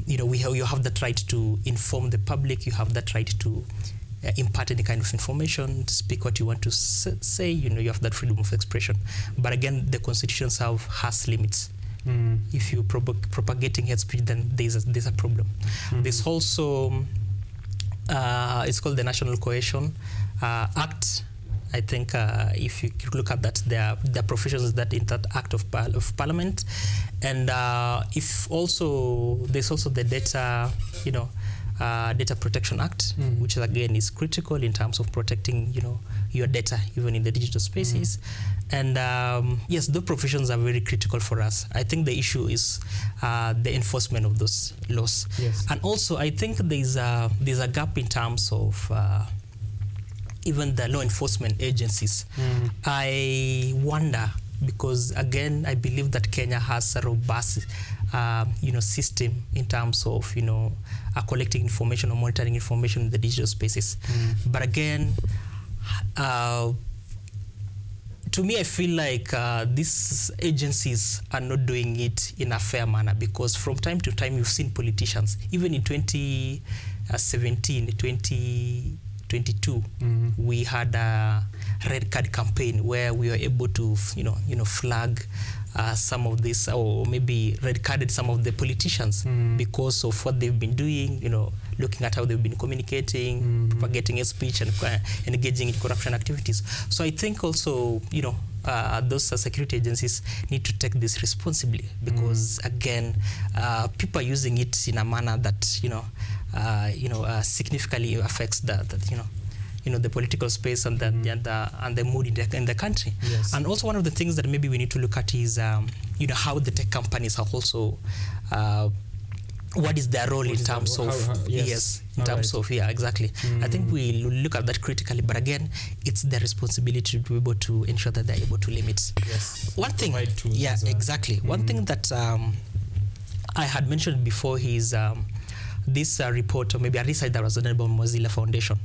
you have that right to inform the public, you have that right to impart any kind of information, to speak what you want to say, you have that freedom of expression. But again, the constitutions has limits. If you propagating hate speech, then there's a problem. There's also, it's called the National Cohesion Act. I think if you look at that, there are provisions that in that Act of Parliament, and if also there's also the data, Data Protection Act, which again is critical in terms of protecting, your data even in the digital spaces. And yes, those provisions are very critical for us. I think the issue is the enforcement of those laws. Yes. And also, I think there's a gap in terms of even the law enforcement agencies. I wonder, because again, I believe that Kenya has a robust system in terms of collecting information or monitoring information in the digital spaces. But again, to me, I feel like these agencies are not doing it in a fair manner, because from time to time you've seen politicians, even in 2017, 2022, we had a red card campaign where we were able to flag some of this, or maybe red carded some of the politicians because of what they've been doing, looking at how they've been communicating, propagating a speech, and engaging in corruption activities. So I think also, those security agencies need to take this responsibly, because again, people are using it in a manner that significantly affects the political space and the mood in the country. Yes. And also, one of the things that maybe we need to look at is how the tech companies are also what is their role in terms of exactly. I think we look at that critically, but again, it's their responsibility to be able to ensure that they're able to limit. Yes. One thing, exactly. One thing that I had mentioned before is this report, or maybe a research that was done by Mozilla Foundation,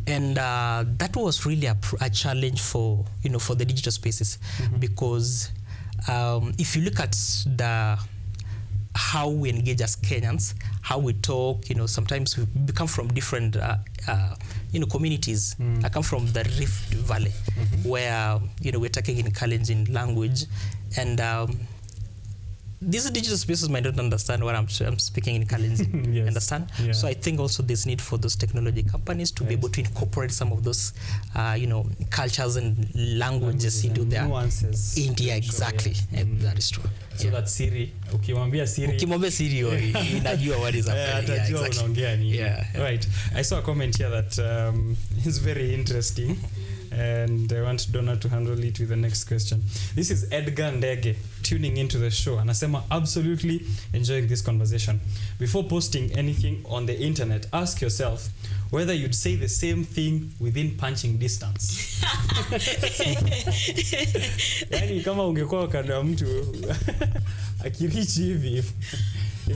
and that was really a challenge for the digital spaces, because if you look at how we engage as Kenyans, how we talk, sometimes we come from different communities. I come from the Rift Valley, where we're talking in Kalenjin language, and these digital spaces might not understand what I'm speaking in Kalenjin. Yes. Understand? Yeah. So I think also there's need for those technology companies to be able to incorporate some of those, cultures and languages into their nuances. India, exactly. That is true. So that Siri, ukimwambia Siri inajua what is happening. Atajua unaongea nini. Yeah. Right. I saw a comment here that is very interesting. And I want Donna to handle it with the next question. This is Edgar Ndege tuning into the show. Anasema, absolutely enjoying this conversation. Before posting anything on the internet, ask yourself whether you'd say the same thing within punching distance. Yani kama ungekuwa kando ya mtu akirichi hivi, if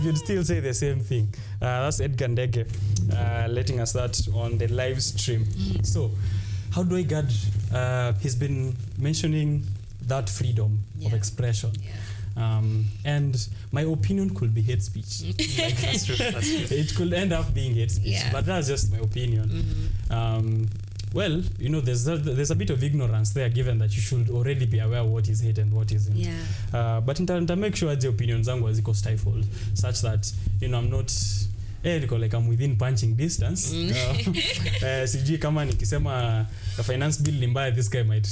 you'd still say the same thing. That's Edgar Ndege letting us that on the live stream. So, how do I guard? He's been mentioning that freedom of expression. Yeah. And my opinion could be hate speech. That's true. It could end up being hate speech, but that's just my opinion. Well, there's a bit of ignorance there, given that you should already be aware of what is hate and what isn't. Yeah. But to make sure the opinions zangu haziko stifled, such that I'm not like I'm within punching distance. Sijui kama nikisema the finance bill ni mbaya, this guy might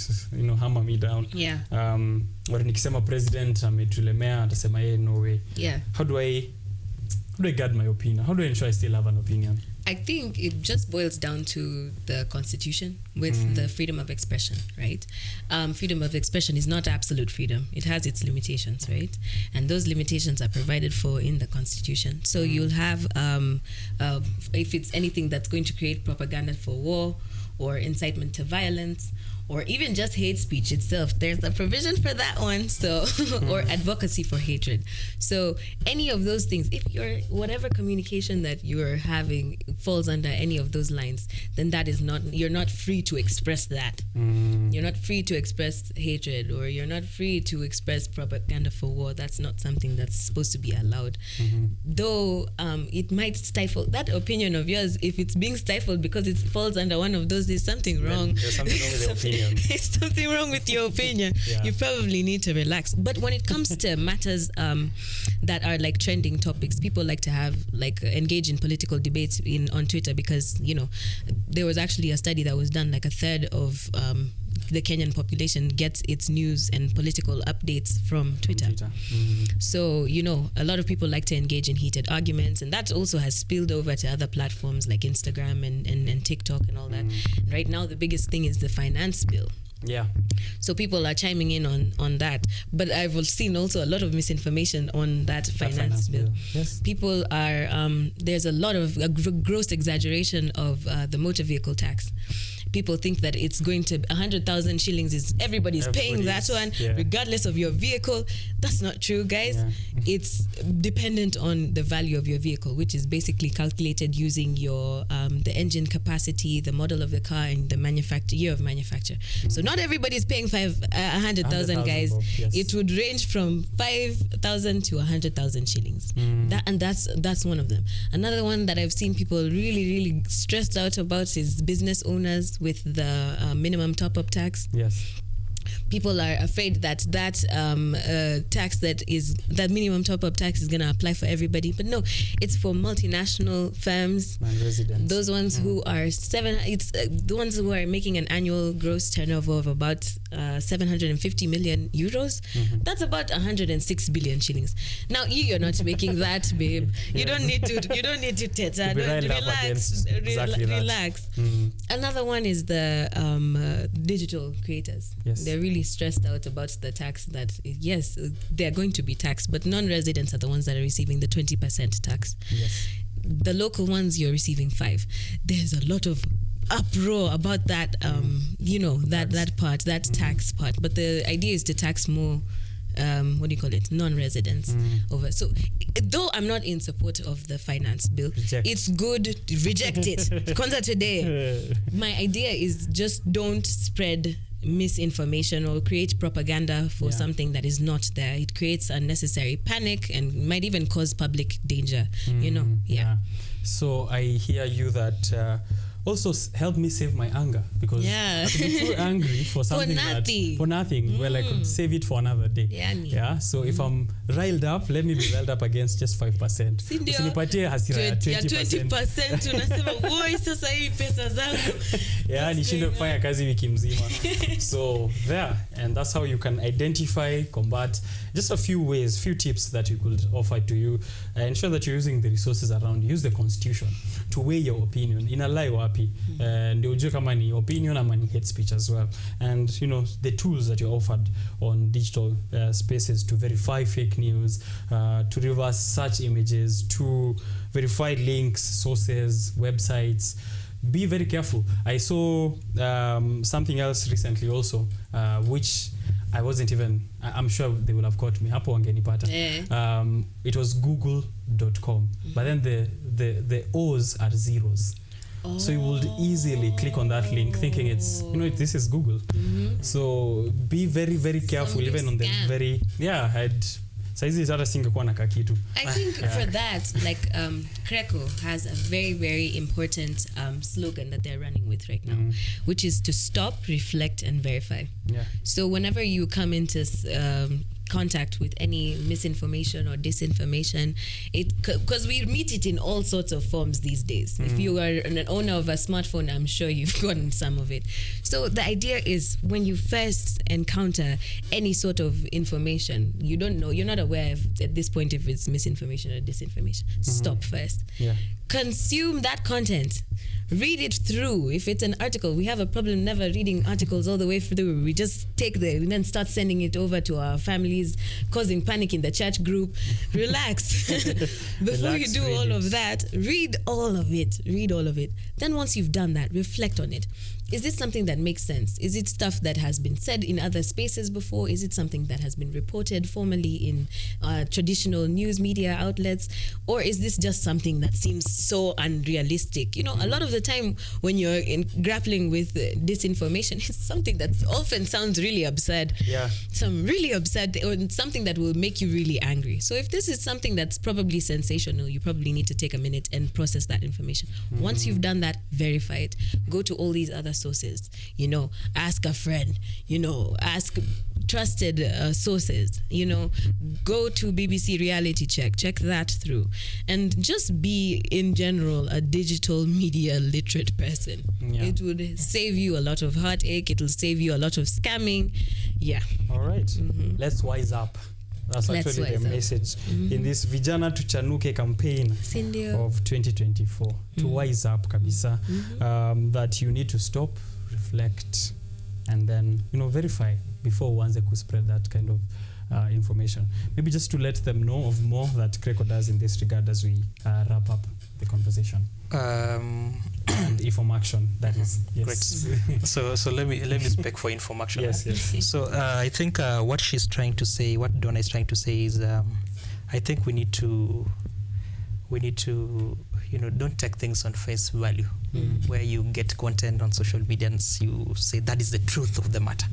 hammer me down. Yeah. Or nikisema president ametulemea atasema no way. Yeah. How do I guard my opinion? How do I ensure I still have an opinion? I think it just boils down to the Constitution with the freedom of expression, right? Freedom of expression is not absolute freedom. It has its limitations, right? And those limitations are provided for in the Constitution. So you'll have, if it's anything that's going to create propaganda for war or incitement to violence, or even just hate speech itself, there's a provision for that one. So, or advocacy for hatred. So any of those things, if whatever communication that you're having falls under any of those lines, then you're not free to express that. You're not free to express hatred, or you're not free to express propaganda for war. That's not something that's supposed to be allowed. Though it might stifle that opinion of yours. If it's being stifled because it falls under one of those, there's something wrong. There's something wrong with the opinion. There's something wrong with your opinion. Yeah. You probably need to relax. But when it comes to matters that are like trending topics, people like to have engage in political debates on Twitter, because there was actually a study that was done, like a third of the Kenyan population gets its news and political updates from Twitter. So, you know, a lot of people like to engage in heated arguments, and that also has spilled over to other platforms like Instagram and TikTok and all that. Right now, the biggest thing is the finance bill. Yeah. So people are chiming in on that. But I've seen also a lot of misinformation on that finance bill. Yes. People are, there's a lot of gross exaggeration of the motor vehicle tax. People think that it's going to 100,000 shillings is everybody's paying that one, regardless of your vehicle. That's not true, guys. It's dependent on the value of your vehicle, which is basically calculated using your the engine capacity, the model of the car, and the year of manufacture. So not everybody's paying 100,000, guys. It would range from 5,000 to 100,000 shillings. That's one of them. Another one that I've seen people really stressed out about is business owners with the minimum top-up tax. Yes. People are afraid that tax that minimum top-up tax is going to apply for everybody, but no, it's for multinational firms, residents. Those ones who are the ones who are making an annual gross turnover of about 750 million euros. That's about 106 billion shillings. Now you're not making that, babe. You don't need to teta. Relax. Another one is the digital creators. Yes. They're really stressed out about the tax that, yes, they're going to be taxed, but non-residents are the ones that are receiving the 20% tax. Yes. The local ones, you're receiving 5%. There's a lot of uproar about that, that tax part. But the idea is to tax more, non-residents over. So though I'm not in support of the finance bill, it's good, reject it. Kwanza today. My idea is just don't spread misinformation or create propaganda for something that is not there. It creates unnecessary panic and might even cause public danger, So I hear you that also help me save my anger, because I've been too angry for something for nothing. Well, I could save it for another day. So if I'm riled up, let me be riled up against just 5%. Usinipatie hasira ya 20%. Unasema woi sasa hii pesa zangu. Nishinde kufanya kazi wiki mzima. So there, and that's how you can identify, combat. Just a few tips that we could offer to you. Ensure that you're using the resources around you. Use the constitution to weigh your opinion. In a lie wapi. Ndio ujue kama ni opinion ama ni hate speech as well. And the tools that you're offered on digital spaces to verify fake news, to reverse search images, to verify links, sources, websites. Be very careful. I saw something else recently also, which I wasn't even, I'm sure they will have caught me. Hapo wangenipata. It was google.com. But then the O's are zeros. So you would easily click on that link thinking it's, this is Google. So be very, very careful, even on the very, saizi hata singekuwa na kakitu. I think for that, like Kreco has a very, very important slogan that they're running with right now, which is to stop, reflect, and verify. So whenever you come into contact with any misinformation or disinformation, because we meet it in all sorts of forms these days. If you are an owner of a smartphone, I'm sure you've gotten some of it. So the idea is, when you first encounter any sort of information, you don't know, you're not aware of, at this point, if it's misinformation or disinformation. Stop first. Consume that content. Read it through. If it's an article, we have a problem never reading articles all the way through. We just take and then start sending it over to our families, causing panic in the church group. Relax. Before you do all of that, read all of it. Read all of it. Then once you've done that, reflect on it. Is this something that makes sense? Is it stuff that has been said in other spaces before? Is it something that has been reported formally in traditional news media outlets? Or is this just something that seems so unrealistic? A lot of the time when you're grappling with disinformation, it's something that often sounds really absurd. Some really absurd, or something that will make you really angry. So if this is something that's probably sensational, you probably need to take a minute and process that information. Once you've done that, verify it. Go to all these other sources, ask a friend, trusted sources. Go to BBC Reality Check that through, and just be in general a digital media literate person. It would save you a lot of heartache. It will save you a lot of scamming. All right. Let's wise up. That's actually the message in this Vijana Tuchanuke campaign of 2024. To wise up kabisa, that you need to stop, reflect, and then verify before uanze to spread that kind of information. Maybe just to let them know of more that KRECO does in this regard as we wrap up the conversation. And Inform Action, that is. Yes. Great. So let me speak for Inform Action. Yes. So I think what she's trying to say, what Donna is trying to say is, I think we need to don't take things on face value. Where you get content on social media and you say that is the truth of the matter.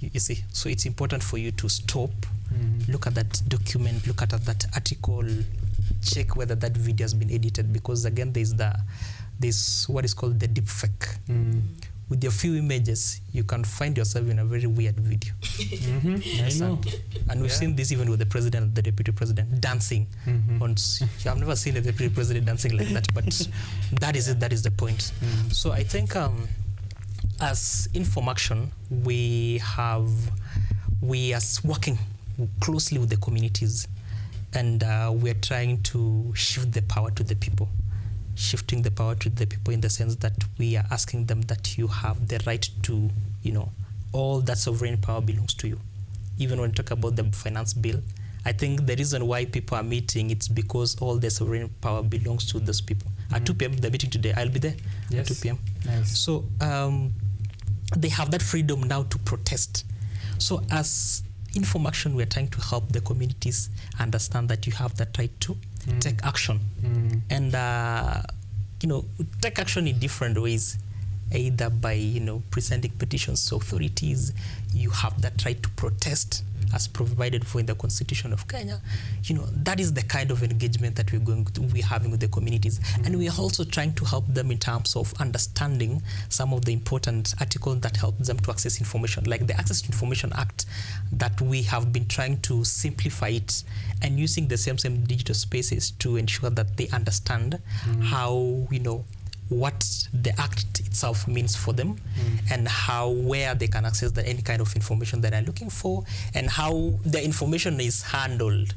You see, so it's important for you to stop, look at that document, look at that article, check whether that video has been edited, because again there's what is called the deep fake. With your few images, you can find yourself in a very weird video. I know. And we've seen this even with the president and the deputy president dancing. I've never seen a deputy president dancing like that, but that is it. That is the point. So I think as Inform Action, we are working closely with the communities, and we're trying to shift the power to the people. Shifting the power to the people in the sense that we are asking them that you have the right to, all that sovereign power belongs to you. Even when we talk about the finance bill, I think the reason why people are meeting, it's because all the sovereign power belongs to those people. At 2 p.m. the meeting today, I'll be there at 2 p.m. Nice. So they have that freedom now to protest. So as Inform Action, we're trying to help the communities understand that you have that right to take action. And take action in different ways, either by presenting petitions to authorities. You have that right to protest as provided for in the Constitution of Kenya. That is the kind of engagement that we're having with the communities. And we are also trying to help them in terms of understanding some of the important articles that help them to access information, like the Access to Information Act, that we have been trying to simplify it and using the same digital spaces to ensure that they understand how, what the act itself means for them, and where they can access any kind of information that they're looking for, and how the information is handled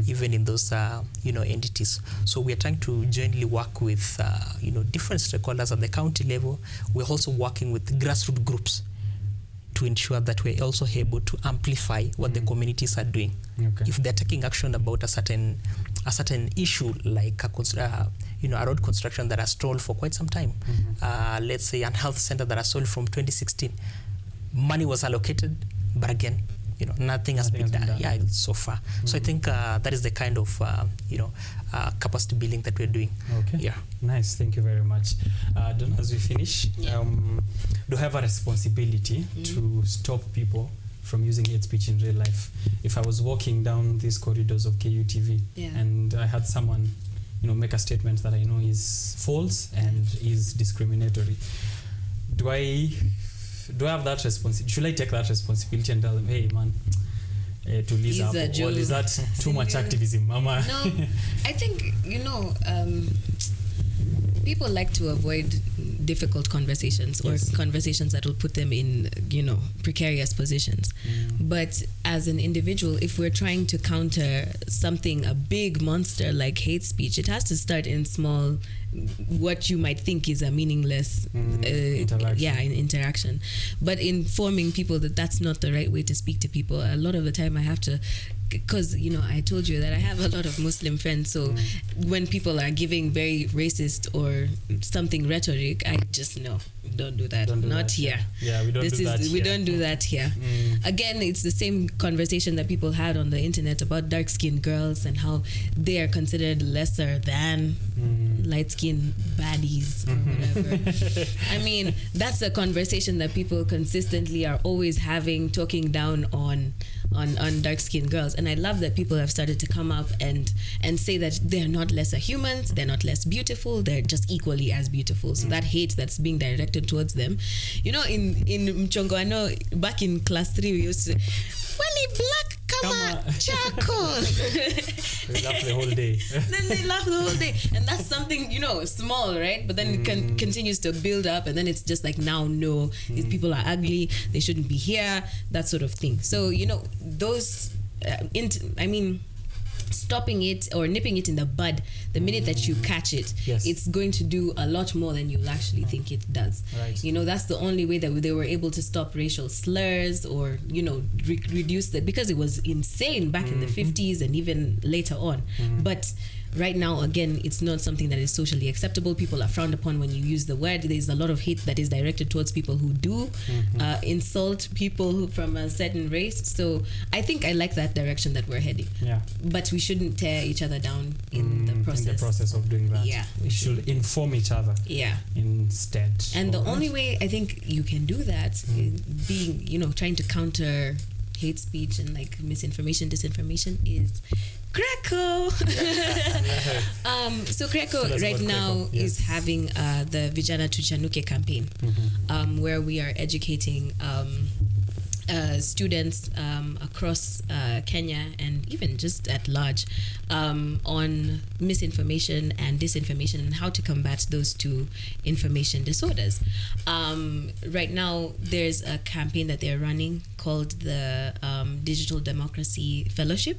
even in those entities. So we are trying to jointly work with different stakeholders at the county level. We're also working with grassroots groups to ensure that we're also able to amplify what the communities are doing. If they're taking action about a certain issue, like a road construction that has stalled for quite some time, let's say a health center that has stalled from 2016, money was allocated, but again, nothing has been done so far. So I think that is the kind of capacity building that we're doing. Nice, thank you very much. Don, as we finish, do have a responsibility to stop people from using hate speech in real life. If I was walking down these corridors of KUTV and I had someone make a statement that I know is false and is discriminatory, do I have that responsibility? Should I take that responsibility and tell them, hey man, to Lisa, or is that too much activism, mama? No, I think people like to avoid difficult conversations or conversations that will put them in precarious positions. But as an individual, if we're trying to counter something, a big monster like hate speech, it has to start in small, what you might think is a meaningless interaction. But informing people that that's not the right way to speak to people. A lot of the time I have to, because I told you that I have a lot of Muslim friends, so when people are giving very racist or something rhetoric, I just don't do that. Not here. We don't do that. We don't do that here. Again, it's the same conversation that people had on the internet about dark-skinned girls and how they are considered lesser than light-skinned baddies or whatever. I mean, that's a conversation that people consistently are always having, talking down on dark-skinned girls. And I love that people have started to come up and say that they're not lesser humans, they're not less beautiful, they're just equally as beautiful. So that hate that's being directed towards them, you know, in Mchongo, I know back in class 3 we used to, when he black kama charcoal. They laugh the whole day. Then they laugh the whole day. And that's something, you know, small, right? But then it continues to build up, and then it's just like, now, no, these people are ugly, they shouldn't be here, that sort of thing. So, you know, those, stopping it or nipping it in the bud the minute that you catch it, it's going to do a lot more than you'll actually think it does. Right. You know, that's the only way that they were able to stop racial slurs or, you know, reduce that, because it was insane back in the 50s and even later on. But right now, again, it's not something that is socially acceptable. People are frowned upon when you use the word. There's a lot of hate that is directed towards people who do insult people who from a certain race. So I think I like that direction that we're heading. Yeah. But we shouldn't tear each other down in the process. In the process of doing that. Yeah. We should inform each other. Yeah. Instead. And the only way I think you can do that is being, you know, trying to counter hate speech and like misinformation, disinformation is Greco. So Greco right now is having the Vijana Tuchanuke campaign, where we are educating students across Kenya and even just at large on misinformation and disinformation and how to combat those two information disorders. Right now, there's a campaign that they're running called the Digital Democracy Fellowship.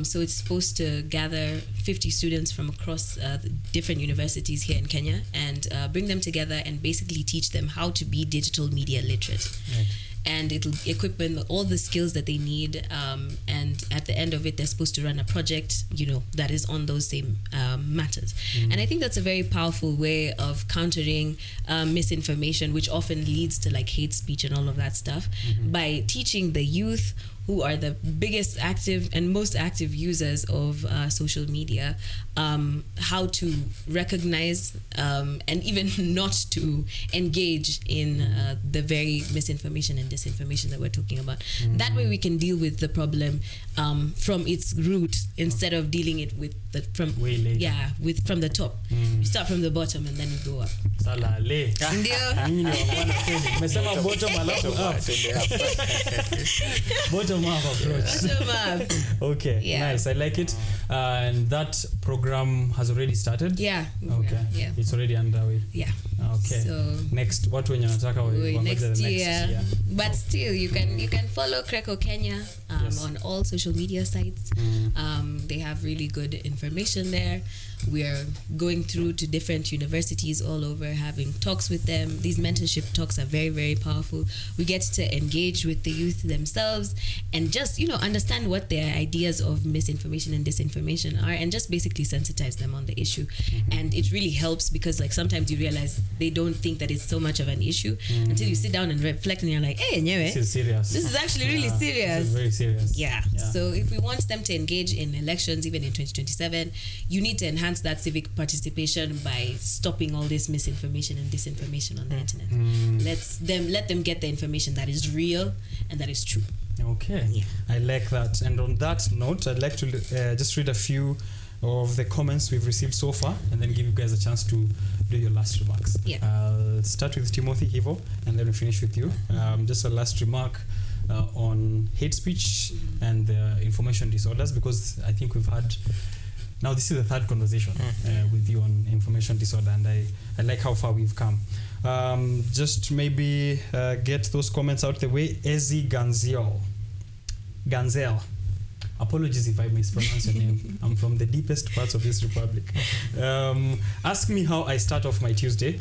So it's supposed to gather 50 students from across the different universities here in Kenya and bring them together and basically teach them how to be digital media literate. Right. And it'll equip them with all the skills that they need. And at the end of it, they're supposed to run a project, you know, that is on those same matters. And I think that's a very powerful way of countering misinformation, which often leads to like hate speech and all of that stuff, by teaching the youth, who are the biggest active and most active users of social media, how to recognize and even not to engage in the very misinformation and disinformation that we're talking about. That way we can deal with the problem from its root instead of dealing it with from the top. You start from the bottom and then you go up. Salale. Mesema bottom alafu up. Bottom up approach. Bottom up. Okay, nice. I like it. And that program has already started? Yeah. Okay. Yeah. It's already underway. Yeah. Okay. So next, what wenye nataka next year. But still, you can follow Kreco Kenya on all social media sites. They have really good information there. We are going through to different universities all over, having talks with them. These mentorship talks are very, very powerful. We get to engage with the youth themselves and just, you know, understand what their ideas of misinformation and disinformation are, and just basically sensitize them on the issue. And it really helps because, like, sometimes you realize they don't think that it's so much of an issue until you sit down and reflect and you're like, hey, this is serious. This is actually really serious. This is very serious. Yeah. So if we want them to engage in elections, even in 2027, you need to enhance that civic participation by stopping all this misinformation and disinformation on the internet. Let them get the information that is real and that is true. Okay. Yeah. I like that. And on that note, I'd like to just read a few of the comments we've received so far and then give you guys a chance to do your last remarks. Yeah. I'll start with Timothy Hivo and then we'll finish with you. Just a last remark on hate speech and the information disorders, because I think we've had, now this is the third conversation with you on information disorder, and I like how far we've come. Just maybe get those comments out the way. Ezi Ganzel. Apologies if I mispronounce your name. I'm from the deepest parts of this republic. Ask me how I start off my Tuesday.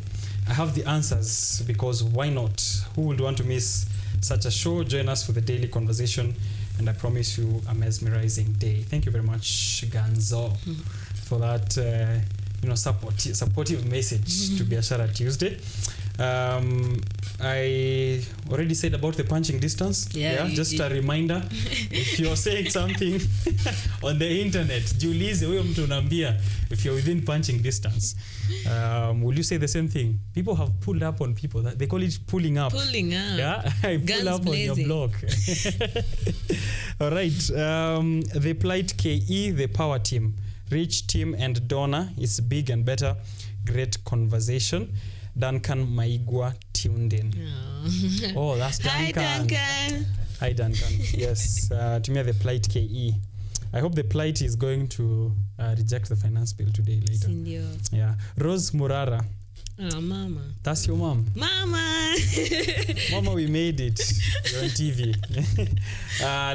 I have the answers, because why not? Who would want to miss such a show? Join us for the daily conversation, and I promise you a mesmerizing day. Thank you very much, Ganzo, for that supportive message to Biashara Tuesday. I already said about the punching distance. Yeah, Just a reminder. If you're saying something on the internet, jiulize huyo mtu unaambia if you're within punching distance. Will you say the same thing? People have pulled up on people. They call it pulling up. Pulling up. Yeah, I pull Guns up blazing. on your block. All right. The Plight KE, the power team, Rich team and Donna is big and better. Great conversation. Duncan Maigwa tuned in. Oh, that's Duncan. Hi, Duncan. Hi, Duncan. Yes, to me, the Plight KE. I hope the Plight is going to reject the finance bill today later. Sindio. Yeah. Rose Morara. Oh, Mama. That's your mom. Mama. Mama, we made it. You're on TV.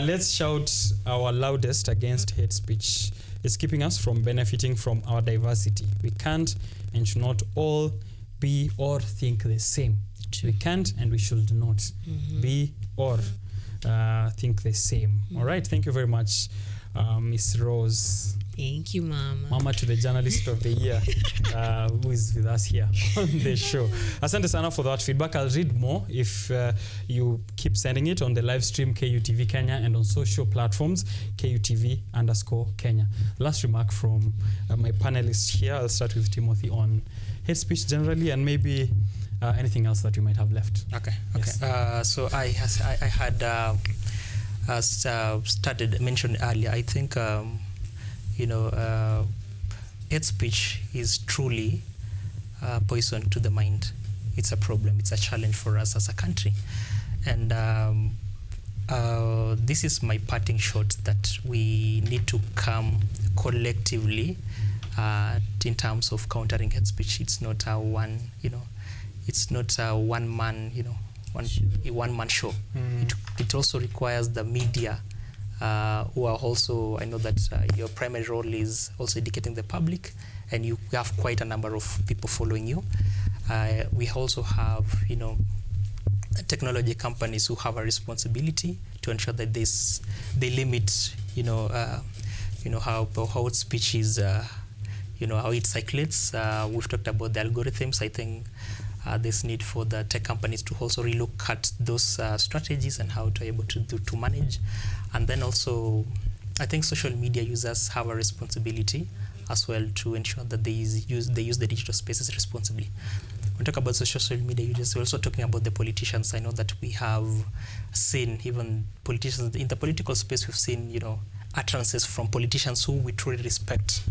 Let's shout our loudest against hate speech. It's keeping us from benefiting from our diversity. We can't and should not all be or think the same. True. We can't and we should not be or think the same. All right. Thank you very much, Miss Rose. Thank you, Mama. Mama to the journalist of the year who is with us here on the show. Asante sana for that feedback. I'll read more if you keep sending it on the live stream KUTV Kenya and on social platforms KUTV_Kenya. Last remark from my panelists here. I'll start with Timothy on hate speech generally and maybe anything else that you might have left. Okay. Yes. So I had started mentioned earlier. I think hate speech is truly poison to the mind. It's a problem. It's a challenge for us as a country. And this is my parting shot that we need to come collectively in terms of countering hate speech. It's not a it's not a one man show. It also requires the media who are also, I know that your primary role is also educating the public, and you have quite a number of people following you. We also have, technology companies who have a responsibility to ensure that they limit, how speech is, how it circulates. We've talked about the algorithms. I think there's need for the tech companies to also relook at those strategies and how to able to manage. And then also, I think social media users have a responsibility as well to ensure that they use the digital spaces responsibly. When we talk about social media users, we're also talking about the politicians. I know that we have seen even politicians in the political space. We've seen, utterances from politicians who we truly respect.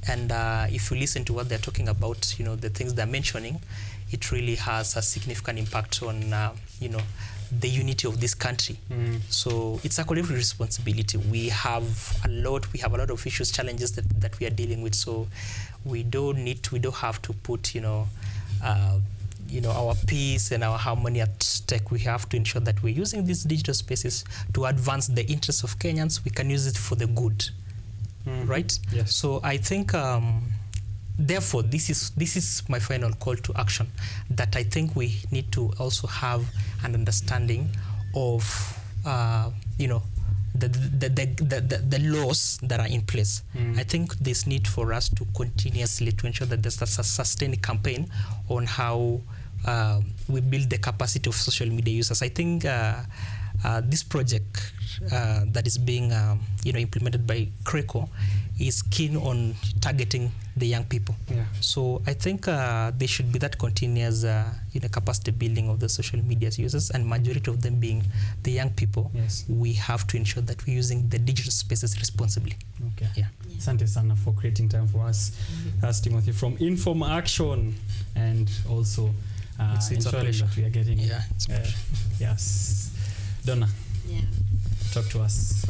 And if you listen to what they're talking about, the things they're mentioning, it really has a significant impact on, the unity of this country. So it's a collective responsibility. We have a lot of issues, challenges that we are dealing with. So we don't have to put, our peace and our harmony at stake. We have to ensure that we're using these digital spaces to advance the interests of Kenyans. We can use it for the good, right? Yes. So I think, therefore, this is my final call to action, that I think we need to also have an understanding of, the laws that are in place. I think there's need for us to continuously to ensure that there's a sustained campaign on how we build the capacity of social media users. I think this project that is being implemented by CRECO is keen on targeting the young people. Yeah. So I think there should be that continuous capacity building of the social media users, and majority of them being the young people. Yes. We have to ensure that we're using the digital spaces responsibly. Okay. Yeah. Asante sana for creating time for us. That's Timothy from Inform Action, and also It's a ensuring pleasure. that we are getting Yeah, it's a pleasure. yes. Donna, Yeah. talk to us.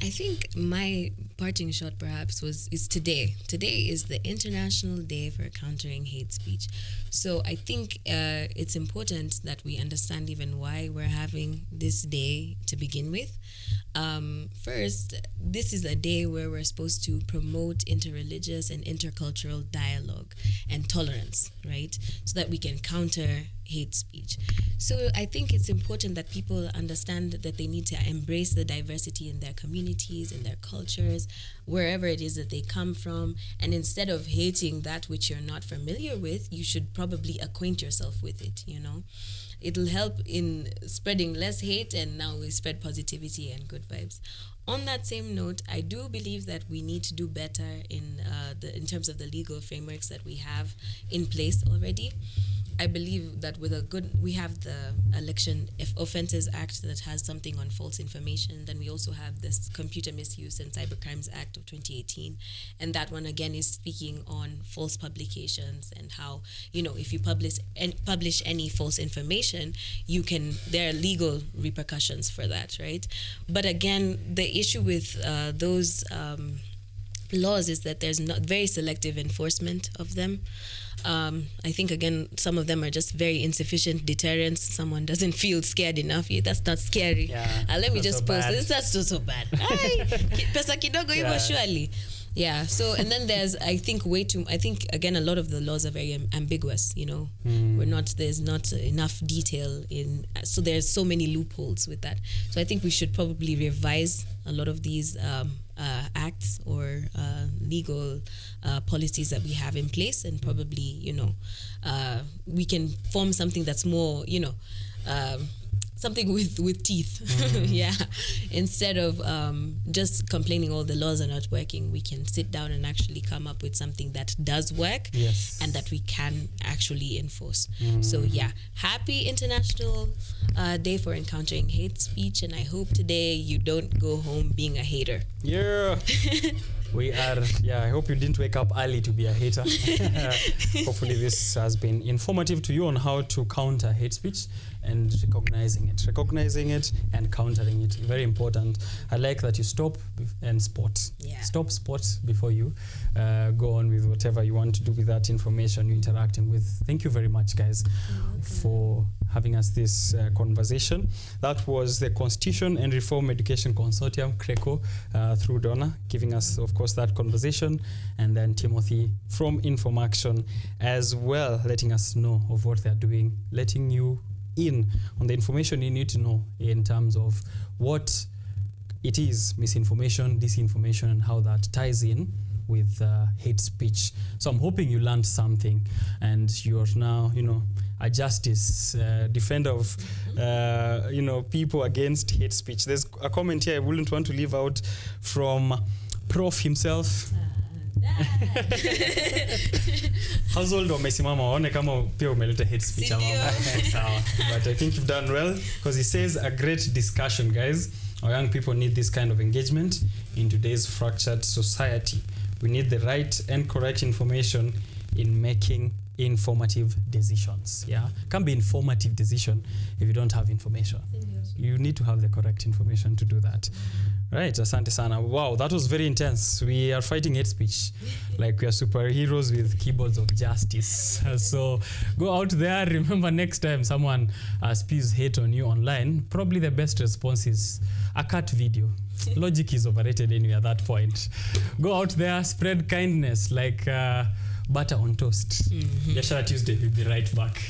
I think my parting shot perhaps is today. Today is the International Day for Countering Hate Speech. So I think it's important that we understand even why we're having this day to begin with. First, this is a day where we're supposed to promote interreligious and intercultural dialogue and tolerance, right? So that we can counter hate speech. So I think it's important that people understand that they need to embrace the diversity in their communities, in their cultures, others, wherever it is that they come from. And instead of hating that which you're not familiar with, you should probably acquaint yourself with it, you know. It'll help in spreading less hate, and now we spread positivity and good vibes. On that same note, I do believe that we need to do better in terms of the legal frameworks that we have in place already. I believe that we have the Election Offences Act that has something on false information. Then we also have this Computer Misuse and Cybercrimes Act of 2018. And that one, again, is speaking on false publications and how, you know, if you publish any false information, there are legal repercussions for that, right? But again, the issue with those laws is that there's not very selective enforcement of them. I think, again, some of them are just very insufficient deterrents. Someone doesn't feel scared enough. Yeah, that's not scary. Yeah, Let me just so post bad. this. That's not so bad. Pesa kidogo hivyo surely. Yeah, so, and then I think, again, a lot of the laws are very ambiguous, you know. There's not enough detail so there's so many loopholes with that. So I think we should probably revise a lot of these acts or legal policies that we have in place, and probably, you know, we can form something that's more, you know, something with teeth. Yeah, instead of just complaining all the laws are not working, we can sit down and actually come up with something that does work. Yes. And that we can actually enforce. So yeah, happy International Day for Encountering Hate Speech, and I hope today you don't go home being a hater. Yeah. I hope you didn't wake up early to be a hater. Hopefully this has been informative to you on how to counter hate speech and recognizing it and countering it. Very important. I like that you stop and spot. Yeah. Stop, spot before you go on with whatever you want to do with that information you're interacting with. Thank you very much, guys, for having us this conversation. That was the Constitution and Reform Education Consortium, CRECO, through Donna, giving us, of course, that conversation, and then Timothy from Inform Action as well, letting us know of what they're doing, letting you in on the information you need to know in terms of what it is, misinformation, disinformation, and how that ties in with hate speech. So I'm hoping you learned something, and you're now, you know, a justice defender of, you know, people against hate speech. There's a comment here I wouldn't want to leave out from Prof himself. Household wamesimama waone kama pia umeleta hate speech ama sawa. But I think you've done well, because he says a great discussion, guys. Our young people need this kind of engagement in today's fractured society. We need the right and correct information in making informative decisions. Yeah, can't be informative decision if you don't have information. You need to have the correct information to do that. Right, asante sana. Wow, that was very intense. We are fighting hate speech like we are superheroes with keyboards of justice. So go out there. Remember, next time someone spews hate on you online, probably the best response is a cut video. Logic is overrated anyway at that point. Go out there, spread kindness like butter on toast. Biashara Tuesday will be right back.